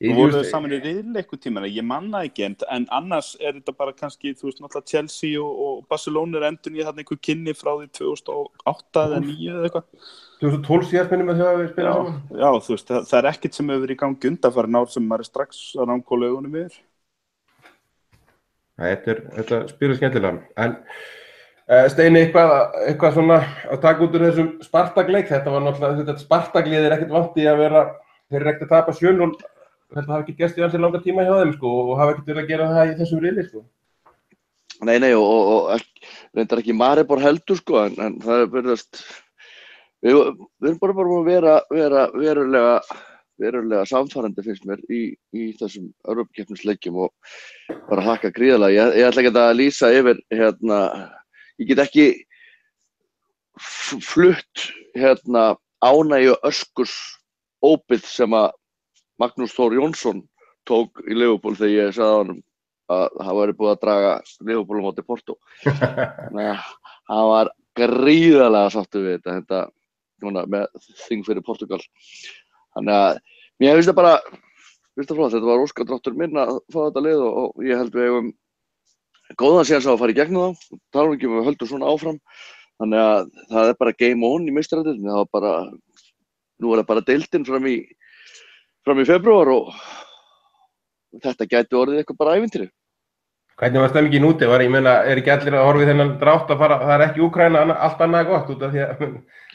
Þú voruð saman í riðli eitthvað tíma, ég manna ekki, en annars þetta bara kannski, þú veist, náttúrulega Chelsea og Barcelona endur ég þarna einhver kynni frá því 2008 eða 2009 eða eitthvað. 2012 síðast minnum að þau spila saman? Já, þú veist, það ekkert sem hefur verið í gangi undanfarin ár sem maður strax að rámkóla augunum yfir. Þetta spila skemmtilega, en Steini, eitthvað svona að taka út úr þessum Spartak-leik, þetta var náttúrulega, þetta Spartak-lið ekkert vant í að vera, þeir ekkert að tapa 7-0. Það hafa ekki gert í ansi langa tíma hjá þeim sko og hafa ekkert verið að gera það í þessum riðli sko. Nei, og reyndar ekki Maribor heldur sko, en það verðast, við erum bara að vera verulega samfærandi finnst mér í þessum Evrópukeppnisleikjum og bara hlakka gríðarlega. Ég ætla ekki að lýsa yfir, ég get ekki flutt ánægju öskurs ópið sem að Magnús Þór Jónsson tók í Liverpool þegar ég sagði honum að það væri búið að draga Liverpool á móti Porto. Hann var gríðarlega sáttur við þetta núna með þing fyrir Portugal. Þannig að mér finnst það bara, þetta var óskadráttur minn að fá þetta lið og ég held við eigum góðan séns á að fara í gegnum þá. Talum ekki við höldum svona áfram Þannig að það bara game on í meistaradeildinni. Það var bara, nú það bara deildin fram í febrúar og þetta gæti orðið eitthvað bara ævintýri. Hvernig var stemmingin úti? Ég meina, ekki allir að horfa í þennan drátt að fara, það ekki Úkraína, allt annað gott út af því að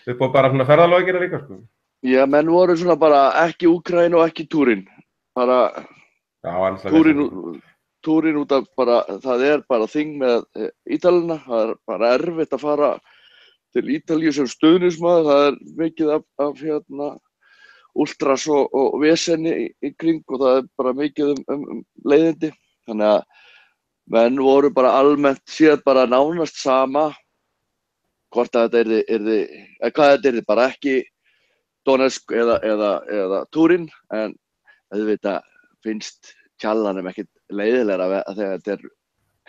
þau búið bara svona ferðalög að gera líka, sko. Já, menn voru svona bara ekki Úkraína og ekki Túrín. Bara Túrín út af bara, það bara þing með Ítalina, það bara erfitt að fara til Ítalíu sem stuðningsmaður, það mikið af últras og vesenni í kring og það bara mikið leiðindi. Þannig að menn voru bara almennt séð bara nánast sama hvort að þetta yrði bara ekki Donetsk eða Túrín, en auðvitað finnst tjallanum ekkert leiðilegra að þegar þetta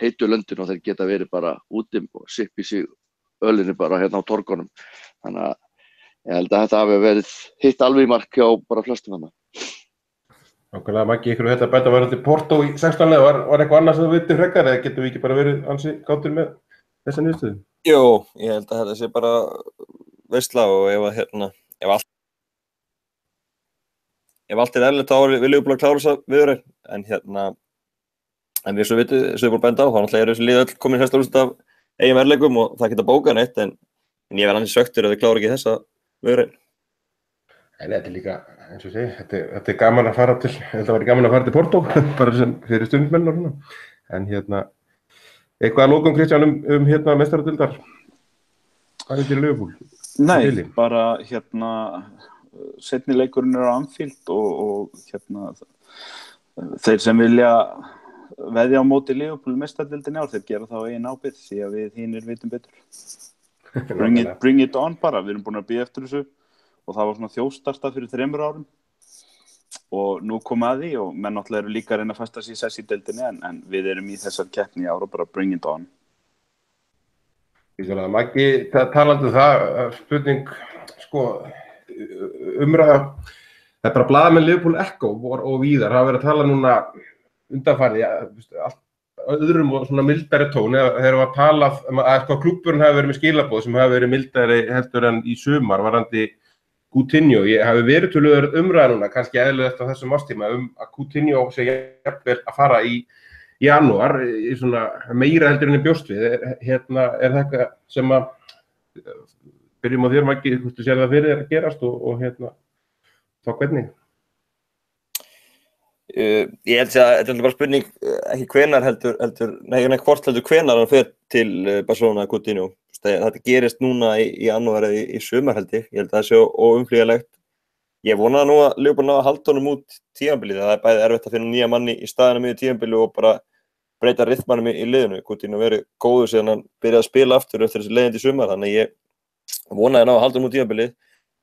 heitu löndin og þeir geta verið bara úti og sippi sig ölinni bara hérna á torgunum. Þannig að ég held að þetta hafi verið hitt alveg í mark hjá bara flestum þarna. Nákvæmlega, Maggi, ykkur þetta bæta var til Porto í 16 leið, var eitthvað annað sem þú vitið frekar eða getum við ekki bara verið ansi kátir með þessa niðurstöðu? Jú, ég held að þetta sé bara veisla og ef allt eðlilegt þá viljum við bara klára þessa viðureign, en við svo vitið, sem við búin að benda á, þá náttúrulega þessi lið öll komin hérst úrst af eigin verðleikum og það geta bókað neitt, en ég verð ansi söktur að við klára ekki þessa viðureign. En þetta líka, eins og segi, þetta gaman að fara til, þetta var gaman að fara til Porto, bara sem fyrir stundmenn og svona. En eitthvað að lokum, Kristján, meistaradeildar? Hvað er til Liverpool? Nei, bara seinni leikurinn á Anfield og þeir sem vilja veðja á móti Liverpool meistaradeildinni ár, þeir gera þá eigin ábyrgð því að við hinir vitum betur. Bring it on bara, við erum búin að bíða eftir þessu. Og það var svona þjóðstarta fyrir 3 árum og nú kom að því og menn náttúrulega eru líka að reyna að festa sig í sess í deildinni en við erum í þessar keppni í ár og bara bring it on. Maggi, talandi það, spurning, sko, umræða, það bara blaðamenn Liverpool Echo og víðar hafa verið að tala núna undanfarið, öðrum og svona mildari tóni, þeir hafa talað að sko klúbburinn hafi verið með skilaboð sem hafi verið mildari heldur en í sumar varðandi Coutinho. Ég hafi verið töluverð umræða núna, kannski eðlilegt á þessum árstíma að Coutinho sé jafnvel að fara í janúar, í svona meira heldur en bjóst við. Er það eitthvað sem að, byrjum á þér Maggi, hvort þú sér það fyrir þér að gerast og þá hvernig? Ég held að þetta er bara spurning, ekki hvenar hvort heldur hvenar hann fer til Barcelona Coutinho. Þetta gerist núna í janúar eða í sumar held ég held að það sé óumflýjanlegt. Ég vonaði nú að Liverpool ná að halda honum út tímabilið, það bæði erfitt að finna nýja manni í staðina miðju tímabili og bara breyta rytmanum í liðinu. Coutinho verið góður síðan hann byrjaði að spila aftur eftir þessi leiðindi í sumar, þannig ég vonaði ná að halda honum út tímabilið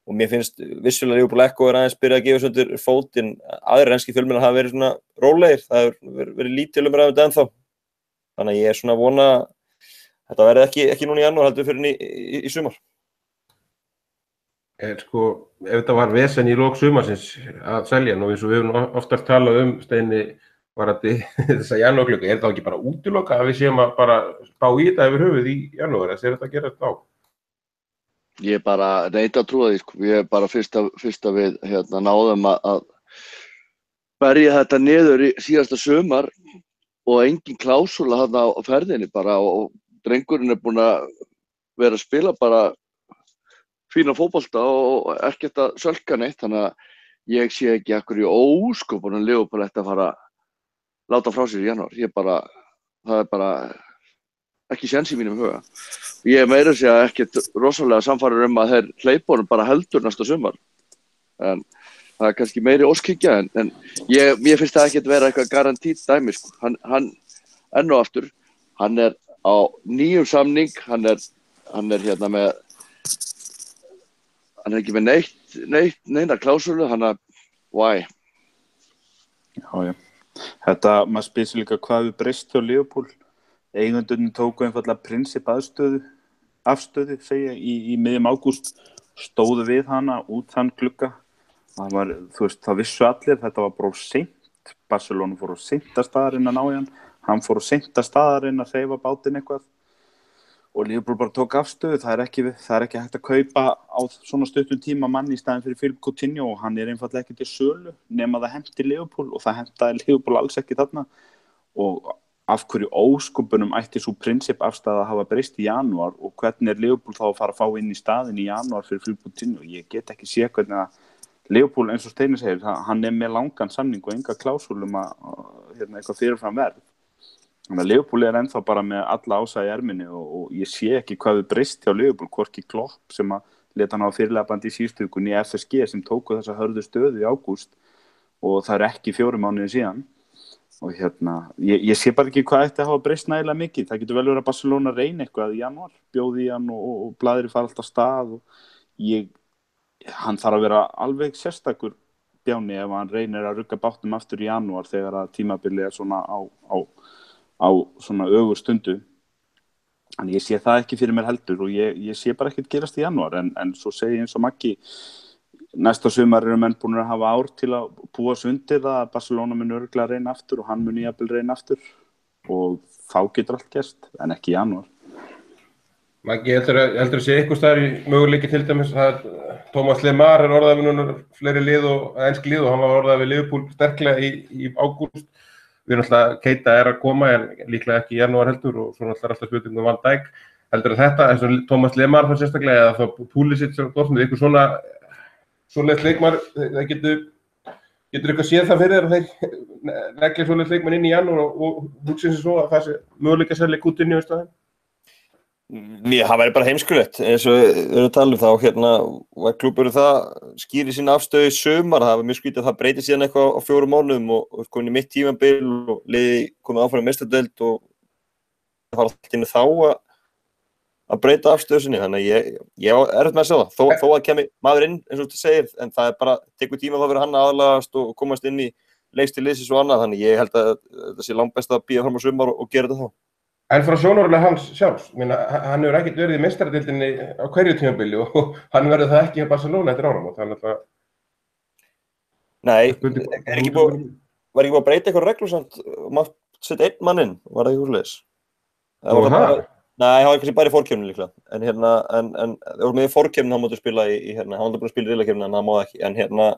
og mér finnst vissulega Liverpool Echo aðeins byrjað að gefa undir fótinn, aðrir enskir fjölmiðlar hafa verið svona rólegir, það hefur verið lítil umræða um þetta ennþá. Þannig að ég er svona að vona þetta verði ekki núna í janúar heldur fyrir í sumar. Sko, ef þetta var vesen í lok sumarsins að selja hann og eins og við höfum oftast talað Steini varðandi þessa janúarglugga, er þetta ekki bara útilokað að við séum að bara spá í þetta yfir höfuð í janúar, eða sér þetta að gera þetta á? Ég bara neita að trúa því, sko. Ég bara fyrst að við náðum að berja þetta niður í síðasta sumar og engin klásúla þarna á ferðinni bara og drengurinn er búinn að vera að spila bara fína fótbolta og ekkert að sölka neitt, þannig að ég sé ekki af hverju ósköpunum Liverpool ætti að fara að láta frá sér í janúar. Það er bara ekki séns í mínum huga. Ég er meira að segja ekkert rosalega sannfærður að þeir hleypa honum bara heldur næsta sumar. En það er kannski meiri óskhyggja en mér finnst það ekkert vera eitthvað garantít dæmi, sko. Hann enn og aftur, hann er á nýjum samning, hann er ekki með neina klásúlu, why? Já. Þetta, maður spyr sig líka hvað við breyst hjá Liverpool. Eigendurnir tóku einfaldlega prinsip afstöðu, segja, í miðjum ágúst, stóðu við hana út þann glugga. Það vissu allir, þetta var bara seint. Barcelona fór á seinta staðarinn að ná í hann fór á seinta staðarinn að hreyfa bátinn eitthvað og Liverpool bara tók afstöðu, það er ekki hægt að kaupa á svona stuttum tíma mann í staðin fyrir Philippe Coutinho og hann einfaldlega ekki til sölu nema það henti Liverpool og það hentaði Liverpool alls ekki þarna og af hverju ósköpunum ætti svo prinsipafstaða að hafa breyst í janúar og hvernig Liverpool þá að fara að fá inn í staðin í janúar fyrir Philippe Coutinho, ég get ekki sé hvernig að Liverpool eins og Steini segir, hann með langan samning og enga klásúlum að eitthvað fyrirfram verð. Þannig að Liverpool ennþá bara með alla ása í erminni og ég sé ekki hvað við breyst hjá Liverpool, hvorki Klopp sem að leta hann á fyrirlefandi í síðustu viku né FSG sem tóku þessa hörðu stöðu í ágúst og það er ekki 4 mánuðir síðan. Og ég sé bara ekki hvað ætti að hafa breyst nægilega mikið. Það getur vel verið að Barcelona reyna eitthvað í janúar, bjóði í hann og blaðri fara alltaf stað og hann þarf að vera alveg sérstakur Bjáni ef hann reynir að rugga bátnum aftur í janúar þegar að tímabilið er svona á svona ögur stundu. Þannig ég sé það ekki fyrir mér heldur og ég sé bara ekkert gerast í janúar en svo segi ég eins og Maggi næsta sumar eru menn búin að hafa ár til að búa sig undir það að Barcelona mun örugglega reyna aftur og hann mun jafnvel reyna aftur og þá getur allt gerst en ekki í janúar. Maggi, heldur að sé einhvers staðar í möguleiki til dæmis að Thomas Lemar orðað við núna fleiri lið og ensk lið og hann var orðað við Liverpool sterklega í ágúst. Við náttúrulega Keita að koma en líklega ekki í janúar heldur og svo náttúrulega alltaf spurningum Van Dijk. Heldur að þetta, eins og Thomas Lemar þá sérstaklega eða þá Pulisic og Dortmund, eitthvað svoleiðis leikmaður, það getur eitthvað séð það fyrir þér að þeir negli svoleiðis leikmann inn í janúar og hugsa sér svo að það sé möguleika að selja Coutinho í staðinn? Það væri bara heimskulegt eins og við erum að tala þá var klúbburinn það skýri sína afstöðu í sumar, það var mjög skrítið að það breytist síðan eitthvað á 4 mánuðum og komin í mitt tímabil og liði komið áfram í meistaradeild og það var allt inni þá að breyta afstöðu sinni, þannig að ég var erfitt með að sjá það, þó að kemi maður inn eins og þú segir, en það er bara tekur tíma þá fyrir hann að aðlagast og komast inn í leikst til liðsins og annað, þannig ég held að þetta sé langbest að bíða fram á sumar og gera þetta þá. En frá sjónarhorni hans sjálfs, hann hefur ekkert verið í meistaradeildinni á hverju tímabili og hann verður það ekki hjá Barcelona eftir áramót, þannig að Nei, var ekki búið að breyta eitthvað reglur samt, mátt setja einn mann inn, var það ekki úrleis? Nei, það var kannski bara í fórkeppninni líklega, en það voru með í fórkeppninni hann mátti spila hann var búin að spila í riðlakeppninni en það má ekki, en það er rétt.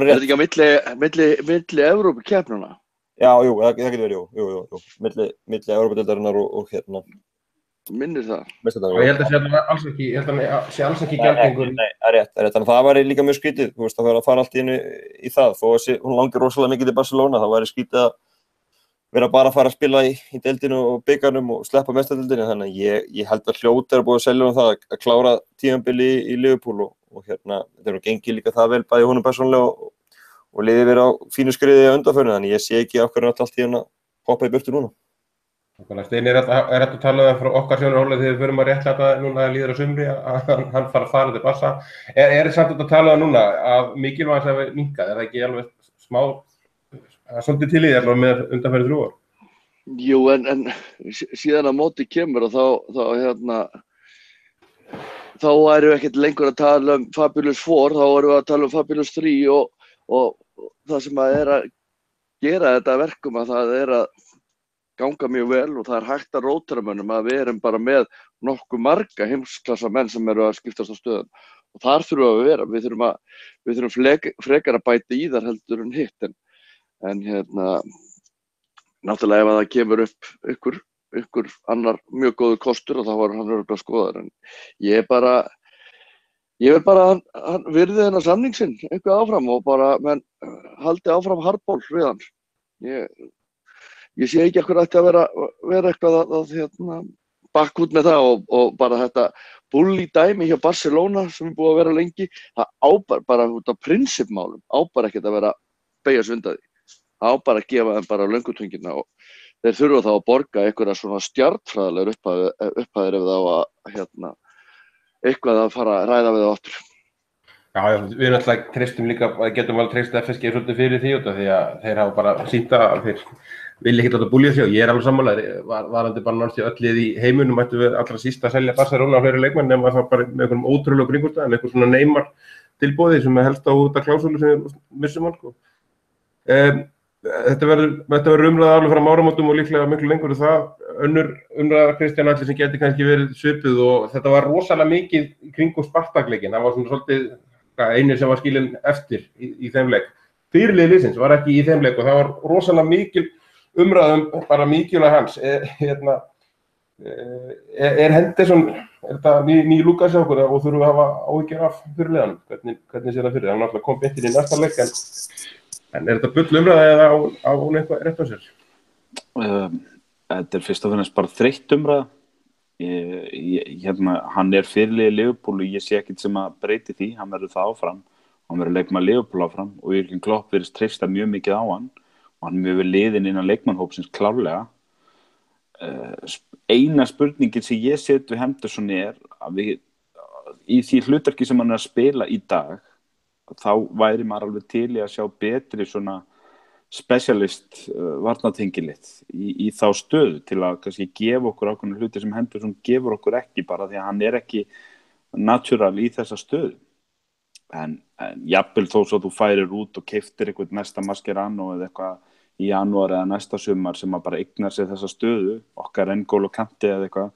Er þetta ekki á milli Evrópukeppnanna? Já, jú, það getur verið, jú, milli Evrópudeildarinnar og Minnir það. Og ég held að sé alls ekki gjaldgengur. Nei, það er rétt, þannig að það væri líka mjög skrítið, þú veist, það var að fara allt í það, þó að hún langar rosalega mikið til Barcelona, það væri skrítið að vera bara að fara að spila í deildinu og byggarnum og sleppa mestadeildinni, þannig að ég held að hljóta búið að selja það að klára tímabili í Liverpool og þetta er gengið líka það vel bæði honum persónulega og liðið verið á fínu skriði á undanförinu, þannig ég sé ekki af hverju allt í að hoppa í burtu núna. Steini, er þetta að tala frá okkar sjónarhóli þegar við förum að réttlæta núna að líður á sumri að hann fara til Barca. Er samt að tala núna að mikilvægt að minnka, er það ekki alveg smá svolítið til í þér með undanfærið 3 ár? Jú, en síðan að móti kemur og þá erum við ekkert lengur að tala Fabulous 4, þá erum við að tala Fabulous 3 og það sem að er að gera þetta verkum að það er að ganga mjög vel og það er hægt að rótera mönnum að við erum bara með nokkuð marga heimsklassa menn sem eru að skiptast á stöðum og þar þurfum við að vera, við þurfum frekar að bæta í þar heldur en hitt en náttúrulega ef að það kemur upp ykkur annar mjög góður kostur og þá var hann örugglega skoðaður en ég vil bara hann virði þennan samning sinn eitthvað áfram og bara menn haldi áfram hardball við hann. Ég sé ekki hvað ætti að vera eitthvað að bakka út með það og bara þetta bully dæmi hjá Barcelona sem er búið að vera lengi, það bara út af prinsipmálum, bara ekkert að vera beygja sig undan því. Það bara að gefa þeim bara löngutungina og þeir þurfa þá að borga einhverja svona stjarnfræðilegar upphæðir ef það á að eitthvað að fara að ræða við það aftur. Já, við náttúrulega treystum líka, getum alveg treyst FSG svolítið fyrir því út af því að þeir hafa bara sýnt að þeir vilja ekkert láta búlja sig og ég er alveg sammálaður, varandi bara náttúrulega öll lið í heiminum ættum við allra síst að selja Barcelona á fleiri leikmenn nema það bara með einhverjum ótrúlega kringumstæðum, einhver svona Neymar tilboði sem er helst á út af klásúlu sem við missum hann. Þetta verður umræða alveg frá áramótum og líklega miklu lengur en það. Önnur umræða Kristján Atli sem geti kannski verið svipuð og þetta var rosalega mikið í kringum Spartak-leikinn. Það var svona svolítið einu sem var skilinn eftir í þeim leik. Fyrirliði liðsins var ekki í þeim leik og það var rosalega mikil umræða bara mikilvæg hans. Henderson, þetta ný Lukas hjá okkur og þurfum við að hafa áhyggjur af fyrirliðanum? Hvernig sé það fyrir? Það náttúrulega kom beint inn í næsta leik en þetta bull umræða eða á hún eitthvað rétt á sér? Þetta fyrst og fremst bara þreytt umræða. Hann fyrirliði Liverpool og ég sé ekkert sem að breyti því. Hann verður það áfram. Hann verður leikmaður Liverpool áfram og Jürgen Klopp virðist treysta mjög mikið á hann og hann mjög vel liðinn innan leikmannhópsins klárlega. Eina spurningin sem ég set við Henderson að í því hlutverki sem hann að spila í dag þá væri maður alveg til í að sjá betri svona specialist varnartengilið í þá stöðu til að kannski gefa okkur ákveðna hluti sem Henderson gefur okkur ekki bara því að hann ekki natural í þessa stöðu en jafnvel þó svo þú færir út og keyptir eitthvað næsta Mascherano eða eitthvað í janúar eða næsta sumar sem að bara eignar sér þessa stöðu okkar N'Golo Kanté eða eitthvað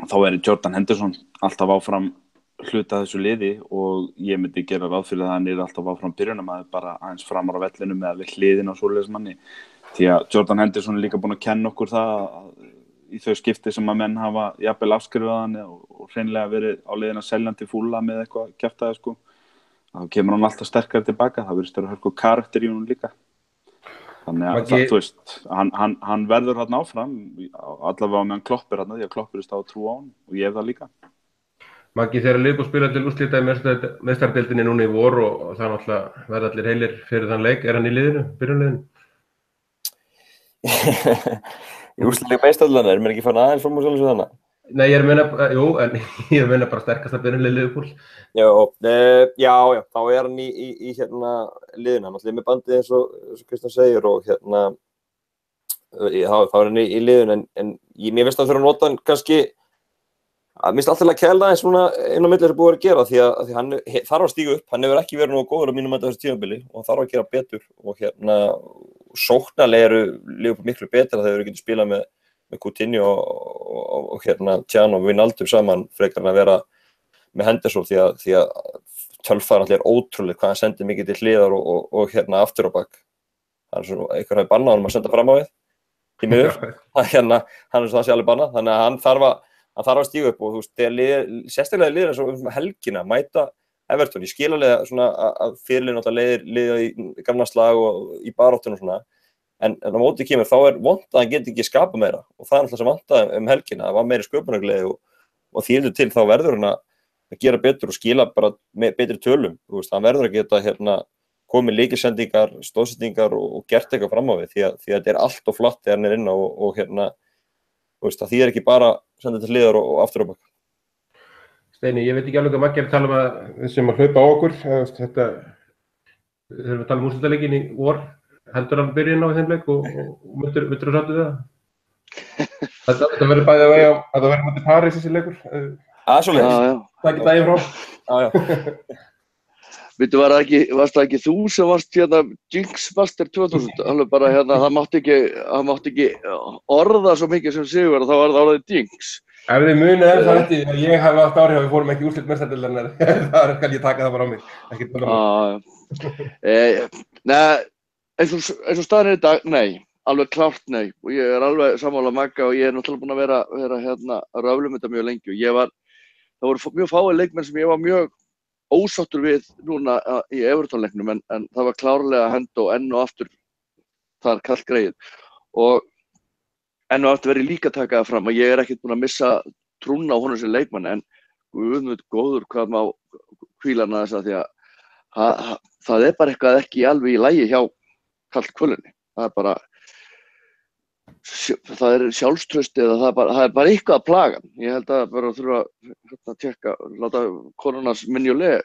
þá Jordan Henderson alltaf áfram hluta þessu liði og ég myndi gera ráð fyrir að hann alltaf áfram byrjunarmaður bara aðeins framar á vellinu með við hliðin á svoleiðismanni því að Jordan Henderson líka búinn að kenna okkur það í þau skipti sem að menn hafa jafnvel afskrifað hann og hreinlega verið á leiðin að selja hann til Fúla með eitthvað kjaftaði sko þá kemur hann alltaf sterkari tilbaka það virðist vera hörku karakter í honum líka þannig að það, þú veist, hann verður hann áfram allavega meðan Klopp hann því að Klopp á trú á hann og ég hef það líka. Maggi, þegar Liverpool spila til úrslita í meistaradeildinni núna í vor og það náttúrulega verða allir heilir fyrir þann leik, hann í liðinu, byrjunarliðinu? Í úrslita meistaradeildinni, mér ekki farin aðeins fram úr sjálfsögðu þannig? Nei, ég meina bara sterkasta byrjunarlið Liverpool. Já, þá hann í liðinu, hann náttúrulega með bandið eins og Kristján segir og þá hann í liðinu en mér finnst það fyrir að nota hann kannski að minnst alltaf að kæla aðeins svona inn á milli sem búið að gera því að hann þarf að stíga upp, hann hefur ekki verið nógu góður á mínum að þessu tímabili og hann þarf að gera betur og sóknarlega eru Liverpool miklu betra þegar þeir getur spilað með Coutinho og Tjan og Wijnaldum saman frekar en að vera með Henderson því að tölfræðin alltaf ótrúlega hvað hann sendir mikið til hliðar og aftur á bak. Hann svona, einhver hafi bannað honum að senda fram á við í miður, hann það sé alveg bannað, þannig að hann þarf að stíga upp og þú veist, sérstaklega liðir eins og helgina mæta Everton, ég skil alveg svona að fyrirliðin alltaf liða í gamla slag og í baráttuna og svona, en á móti kemur þá vont að hann geti ekki skapa meira og það alltaf sem vantaði helgina, það var meiri sköpunargleði og því til þá verður hann að gera betur og skila bara með betri tölum, þú veist, hann verður að geta komið lykilsendingar, stóðsendingar og gert eitthvað fram á við því að þetta allt og flatt þegar hann inn á og þú veist, það þýðir ekki bara senda til hliðar og aftur á bak. Steini, ég veit ekki alveg hvað Maggi að tala að við sem að hlaupa á okkur, þegar við tala úrslitaleikinn í vor, heldur hann byrja inn á þeim leik og myndur þú sattu við það? Þetta verður bæðið að vega að það verður mútið París þessi leikur. Svoleiðis. Það ekki daginn frá. Veitu, varst það ekki þú sem varst Jinx-master 2000? Alveg bara það mátti ekki orða svo mikið sem sigur og þá var það orðið Jinx. Ef þið munið það eftir að ég hef átt áhrif að við fórum ekki úrslit meistaradeildarinnar, það skal ég taka það bara á mig, ekkert bara Nei, eins og staðan í dag, nei, alveg klárt nei og ég alveg sammála Magga og ég náttúrulega búinn að vera að röflum þetta mjög lengi og það voru mjög fáir leikmenn sem ég var mjög ósáttur við núna í Everton-leiknum en það var klárlega Hendo enn og aftur þar kallt greið og enn og aftur verið líka að taka það fram og ég ekkert búinn að missa trúna á honum sem leikmann en guðmund góður hvað má hvíla hana þess að því að það bara eitthvað ekki alveg í lagi hjá kallt kvölunni. Það sjálfstraustið eða það bara eitthvað að plaga hann. Ég held að bara þurfa að tjekka, láta konunars Mignolet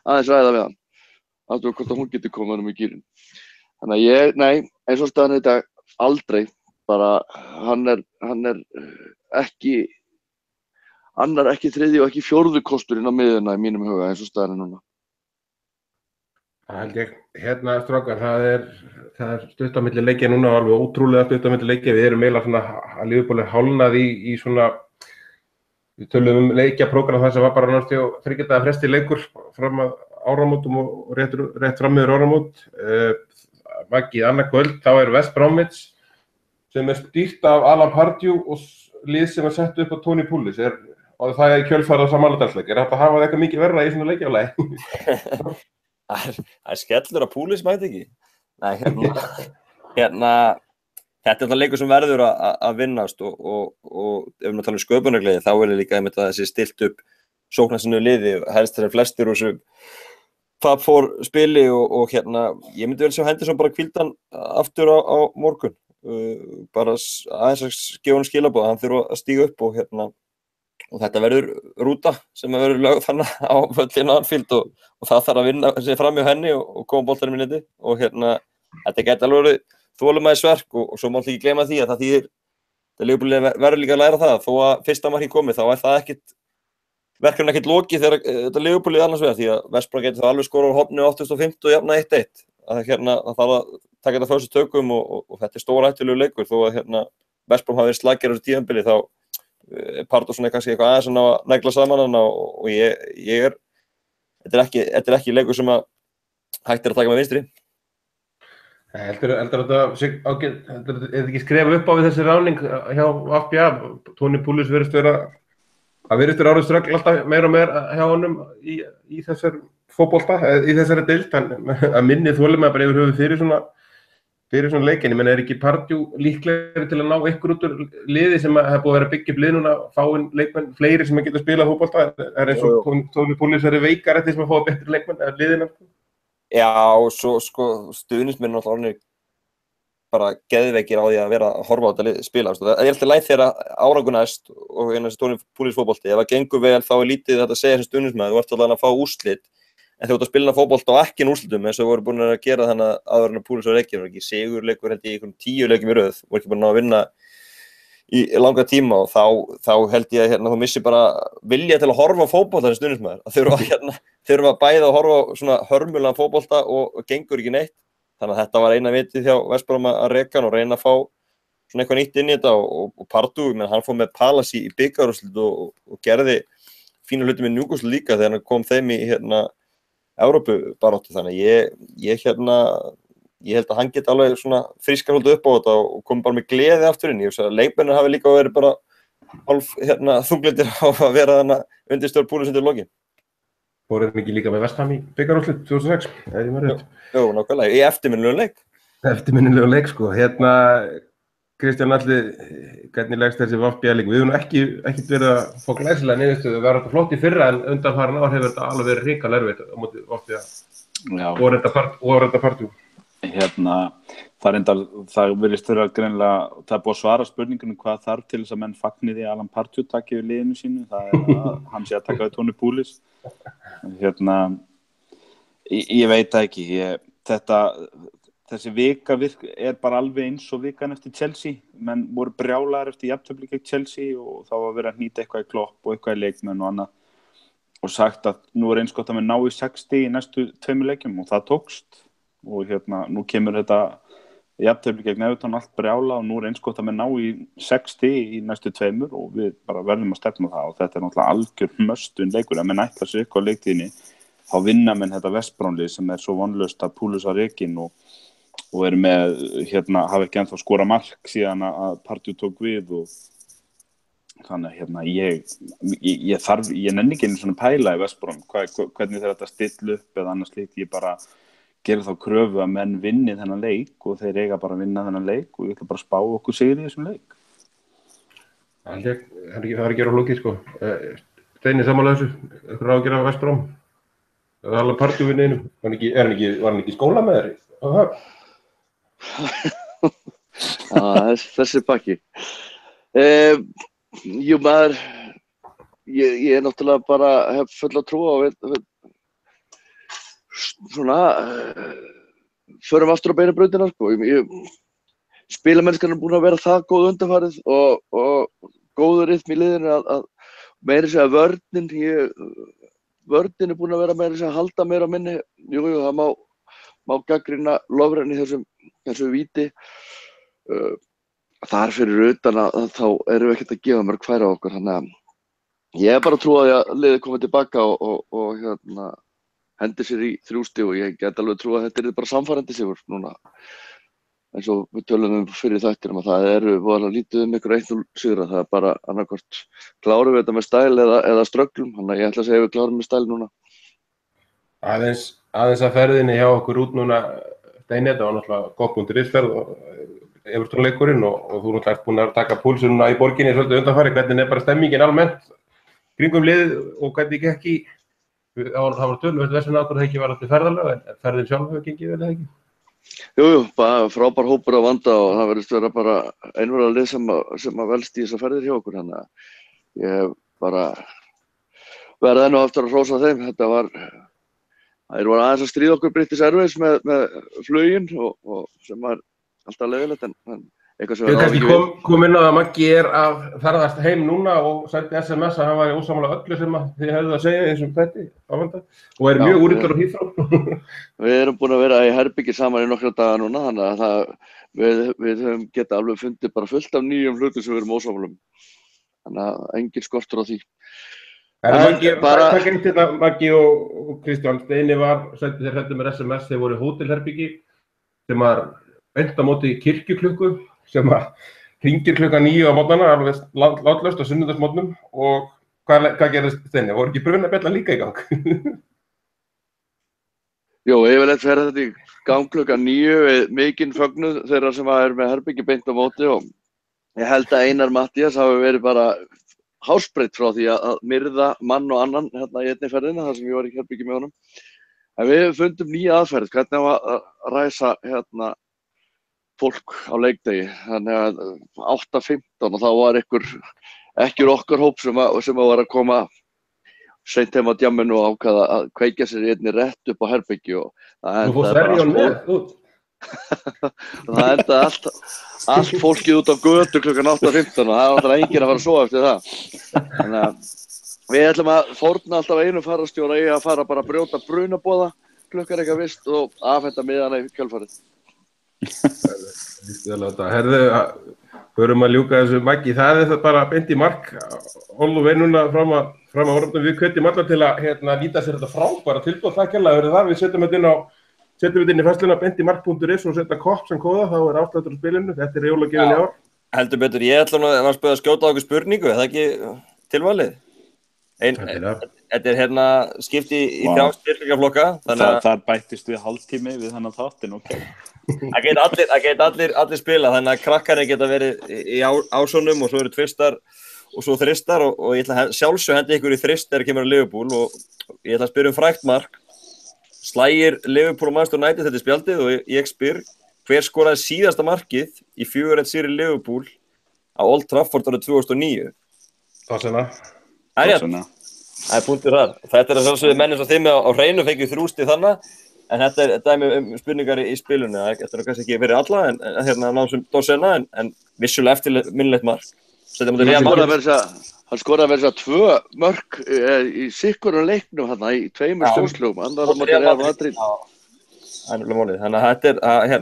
aðeins ræða við hann. Aftur hvort að hún getur komið í gírinn. Þannig að nei, eins og staðan í dag, aldrei. Bara hann er ekki annar ekki þriðji og ekki fjórðu kosturinn á miðjuna í mínum huga eins og staðan er núna. Það held ég, strákar, það er stutt á milli leikja núna, alveg ótrúlega stutt á milli leikja. Við erum eiginlega svona að Liverpool hálnað í svona, við töluðum leikjaprógram þar sem var bara náttúrulega 3 daga fresti leikur fram að áramótum og rétt fram yfir áramót. Maggi, annað kvöld, þá er West Bromwich sem stýrt af Alan Pardew og lið sem sett upp á Tony Pulis. Og það er kjölfarið á Samaldalsleik. Hægt að hafa það eitthvað mikið verra í svona leikjaflagi? Það er skellur að Pulis mæti ekki. Nei, þetta er það leikur sem verður að vinnast og ef við tala sköpunargleði þá er líka einmitt að þessi stilt upp sóknarsinnu liði, helst þeirra flestir úr þessu Fab Four spili og ég myndi vel sjá Henderson bara hvíldan aftur á morgun. Bara aðeins að gefa hann skilaboð, hann þurfa að stíga upp og þetta verður rúta sem verður lögð þannig á völlinu Anfield og það þarf að vinna sig fram hjá henni og koma boltanum í neti og þetta gæti alveg verið þolinmæðisverk og svo má ekki gleyma því að það þýðir að Liverpool verður líka að læra það þó að fyrsta markið komið þá er það verkefni ekkert lokið þegar þetta Liverpoolið annars vegar því að West Brom getur þá alveg skorað á horninu 850 og jafna 1-1 að það þarf að taka þetta föstu tökum og þetta er stórhættulegur leikur þó að West Brom hafi verið slagir á þessu tímabili þá Pardew kannski eitthvað aðeins að negla saman hana og þetta er ekki leikur sem að hægt er að taka með vinstri. Heldur þetta er ekki skref upp á við þessi ráning hjá FBA? Tony Pulis virðist vera árið ströggl alltaf meira og meira hjá honum í þessar fótbolta, í þessari deild, að minni þolir maður bara yfir höfuð fyrir svona leikin. Ég menn er ekki Pardew líklegri til að ná ykkur út úr liði sem hefur búið að vera að byggja upp lið núna, fáinn leikmenn, fleiri sem geta spilað fótbolta, er eins og Tony Pulis verið veikar eftir sem að fá betri leikmenn eða liðina? Já, og svo stuðningsmenn náttúrulega bara geðveikir á því að vera að horfa á þetta spila. Það er alltaf lægt þegar árangur næst og þessi Tony Pulis fótbolti. Ef það gengur vel þá er lítið þetta að segja sem stuðningsmenn, þú ert alltaf að fá úrslit. En þegar þú ert að spila fótbolta og ekki úrslitum eins og voru búin að gera þannig að áður en Pulis var ekki, var ekki sigurleikur held ég í 10 leikjum í röð, voru ekki búin að vinna í langa tíma og þá held ég að þú missir bara vilja til að horfa á fótbolta sem stuðningsmaður. Að þurfa bæði að horfa á svona hörmulegan fótbolta og gengur ekki neitt. Þannig að þetta var eina vitið hjá West Brom að reka hann og reyna að fá svona eitthvað nýtt inn í þetta og Pardew, menn hann fór með Palace í bikarúrslit og gerði fínu hluti með Newcastle líka þegar hann kom þeim í Evrópubaráttu. Þannig ég held að hann geti alveg svona frískar haldið upp á þetta og kom bara með gleði aftur inn. Ég veist að leikmennir hafi líka verið bara hálf þunglindir á að vera þarna undir stjórn Pulis undir lokin. Voruð þið ekki líka með West Ham í bikarúrslit 2006? Jú, nákvæmlega, í eftirminnilegu leik. Eftirminnilegu leik, sko. Kristján Atli, hvernig leggst þessi VFB-leikur? Við höfum ekki verið að fá glæsilega niðurstöðu. Við varum þetta flott í fyrra en undanfarin ár hefur þetta alveg verið hrikalega erfitt á móti VFB og reynda Pardew. Það virðist vera greinilega, það er búið að svara spurningunum hvað þarf til þess að menn fagni því að Alan Pardew taki við liðinu sínu, það er að hann sé að taka við Tony Pulis. Ég veit það ekki, þessi vika er bara alveg eins og vikan eftir Chelsea, menn voru brjálaðir eftir jafntefli gegn Chelsea og þá var verið að hnýta eitthvað í Klopp og eitthvað í leikmenn og annað og sagt að nú er eins gott að menn ná í 60 í næstu 2 leikjum og það tókst. Og nú kemur þetta jafntefli gegn Everton allt brjála og nú er eins gott að menn ná í 60 í næstu 2 og við bara verðum að stefna það og þetta er náttúrulega algjör möstun leikur að menn ætla sér eitthvað á leiktíðinni þá vinna menn þetta West Brom-lið sem er svo vonlaust að Pulis á rekinn og eru með, hafa ekki ennþá skora mark síðan að Pardew tók við og þannig ég nenni ekki einu svona pæla í West Brom, hvernig þeir þetta stilla upp eða annars slíkt, ég bara gera þá kröfu að menn vinni þennan leik og þeir eiga bara að vinna þennan leik og ég ætla bara að spá okkur sigri í þessum leik. Það er ekki að lókið, sko. Steini sammála þessu, eitthvað á að gera West Brom. Það er alveg Pardew við neinum. Var hann ekki í skóla með þeir? Þessi pakki. Jú maður, ég er náttúrulega bara hef fulla trú á svona förum aftur á beina brautina, sko. Spilamennskan er búin að vera það góð undanfarið og góður rytm í liðinu að meira segja vörnin er búin að vera meira segja að halda meira á minni. Jú, það má má gagnrýna Lovren í þessu víti. Þar fyrir utan að þá erum við ekkert að gefa mörg færi á okkur, þannig að ég er bara að trúa að liðið komið tilbaka og hendi sér í 3 stig og ég get alveg trúa að þetta er bara samfærandi sigur núna. Eins og við tölum fyrir þættinum að það eru voðalega lítið ykkur 1-0 sigra, það er bara annarkvort klárum við þetta með stæl eða strögglum, þannig að ég ætla að segja að við klárum með stæl núna. Aðeins að ferðinni hjá okkur út núna, Steini, þetta var náttúrulega gott.is-ferð og Everton-leikurinn og þú náttúrulega ert búin að taka púlsinn núna í borginni svolítið undanfari, hvernig er bara stemmingin almennt kringum liðið og hvernig gekk í, það var töluvert vesinn að okkur það ekki var alltaf ferðalega, en ferðin sjálf hefur gengið vel eða ekki? Jú, bara frábær hópur að vanda og það verðist vera bara einverða lið sem að velst í þessar ferðir hjá okkur, þannig að ég bara verði enn og aftur að hrósa þeim. Þetta var, þeir voru aðeins að stríða okkur British Airways með flugin og sem var alltaf leiðilegt, en eitthvað sem við kannski kom inn á að Maggi að ferðast heim núna og sendi SMS að hann var ósammála öllu sem þið hefðu að segja í þessum þætti og er mjög úrýttur á Heathrow. Við erum búin að vera í herbyggi saman í nokkra daga núna, þannig að við höfum getað alveg fundið bara fullt af nýjum hlutum sem við erum ósammála þannig að engin skortur á því. Maggi og Kristján, Steini sendi þér með SMS, þeir voru hótelherbyggi sem var beint á móti kirkjuklukku sem hringir klukkan 9 á morgnana, alveg látlaust á sunnudagsmorgnum og hvað gerðist Steini? Voru ekki brunabjallan líka í gang? Jó, yfirleitt fer þetta í gang klukkan 9 við mikinn fögnuð þeirra sem er með herbyggi beint á móti og ég held að Einar Matthías hafi verið bara hársbreitt frá því að myrða mann og annan hérna í einni ferðina þar sem ég var í herbyggi með honum. En við fundum nýja aðferð, hvernig að ræsa hérna fólk á leikdegi, þannig að 8:15 og þá var ekki okkar hóp sem var að koma seint heim á djamminu og ákvaða að kveikja sér í einni rétt upp á herbyggi og það endaði allt fólkið út af götu klukkan 8:15 og það var enginn að fara að sofa eftir það. Þannig að við ætlum að fórna alltaf einu fararstjóra í að fara bara að brjóta brunaboða klukkan eitthvað vist og afhenda miðana í kjölfarið. Herðu, förum að ljúka þessu Maggi, það er bara beint í mark Ólu veinuna fram að orðum við hvetjum allar til að nýta sér þetta frábæra tilboð, það kærlega verið það, við setjum þetta inn í færsluna beint í mark.is og setja kopp sem kóða, þá er afsláttur á spilinu, þetta er jólagjöfin í ár. Heldur betur, ég ætla nú að skjóta á okkur spurningu, er það ekki tilvalið? Þetta er skipti í 3 styrkleikaflokka. Það bættist við hálftími við þennan þáttinn, ok. Það geta allir spila, þannig að krakkarnir geta verið í ásónum og svo eru tvistar og svo þristar og ég ætla sjálfsög hendi ykkur í þrist þegar kemur á Liverpool og ég ætla að spyrja frægt mark. Slægir Liverpool og Manchester United þetta spjaldið og ég spyr hver skoraði síðasta markið í 4-1 sigri Liverpool á Old Trafford árið 2009? Það er punktur þar. Þetta er sjálfsögðu menn eins og þið með á hreinu fengið 3 stig þannig, en þetta er dæmi spurningar í spilinu. Þetta er kannski ekki fyrir alla, en náðum sem Dórsena, en vissulega eftirminnilegt mark. Hann skoraði verið 2 mörk í sikkurum leiknum í 2 stórslugum, annar á móti Real Madrid. Það er nefnilega málið. Þannig að þetta er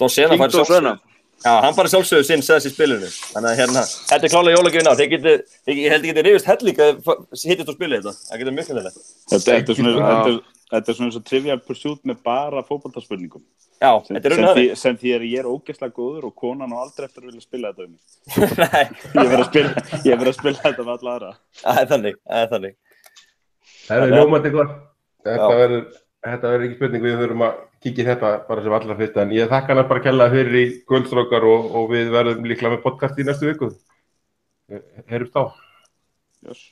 Dórsena King Dórsena. Já, hann bara sjálfsögðu sinn sess í spilinu. Þannig að þetta er klálega jólagjöfin á. Ég held ekki rifist helling að hittist og spila þetta. Það getur mjög nefnilegt. Þetta er svona eins og Trivial Pursuit með bara fótboltaspurningum. Já, þetta er raun sem því að ég er ógeðslega góður og konan á aldrei eftir að vilja spila þetta mig. Nei. Ég verð að spila þetta með alla aðra. Það er þannig. Það er ljómandi gott. Þetta verður ekki spurning, við þurfum að kíkja þetta bara sem allra fyrst, en ég þakka hann bara kærlega fyrir í kvöldstrákar og við verðum líklega með podcast í næstu viku. Heyrumst á. Yes.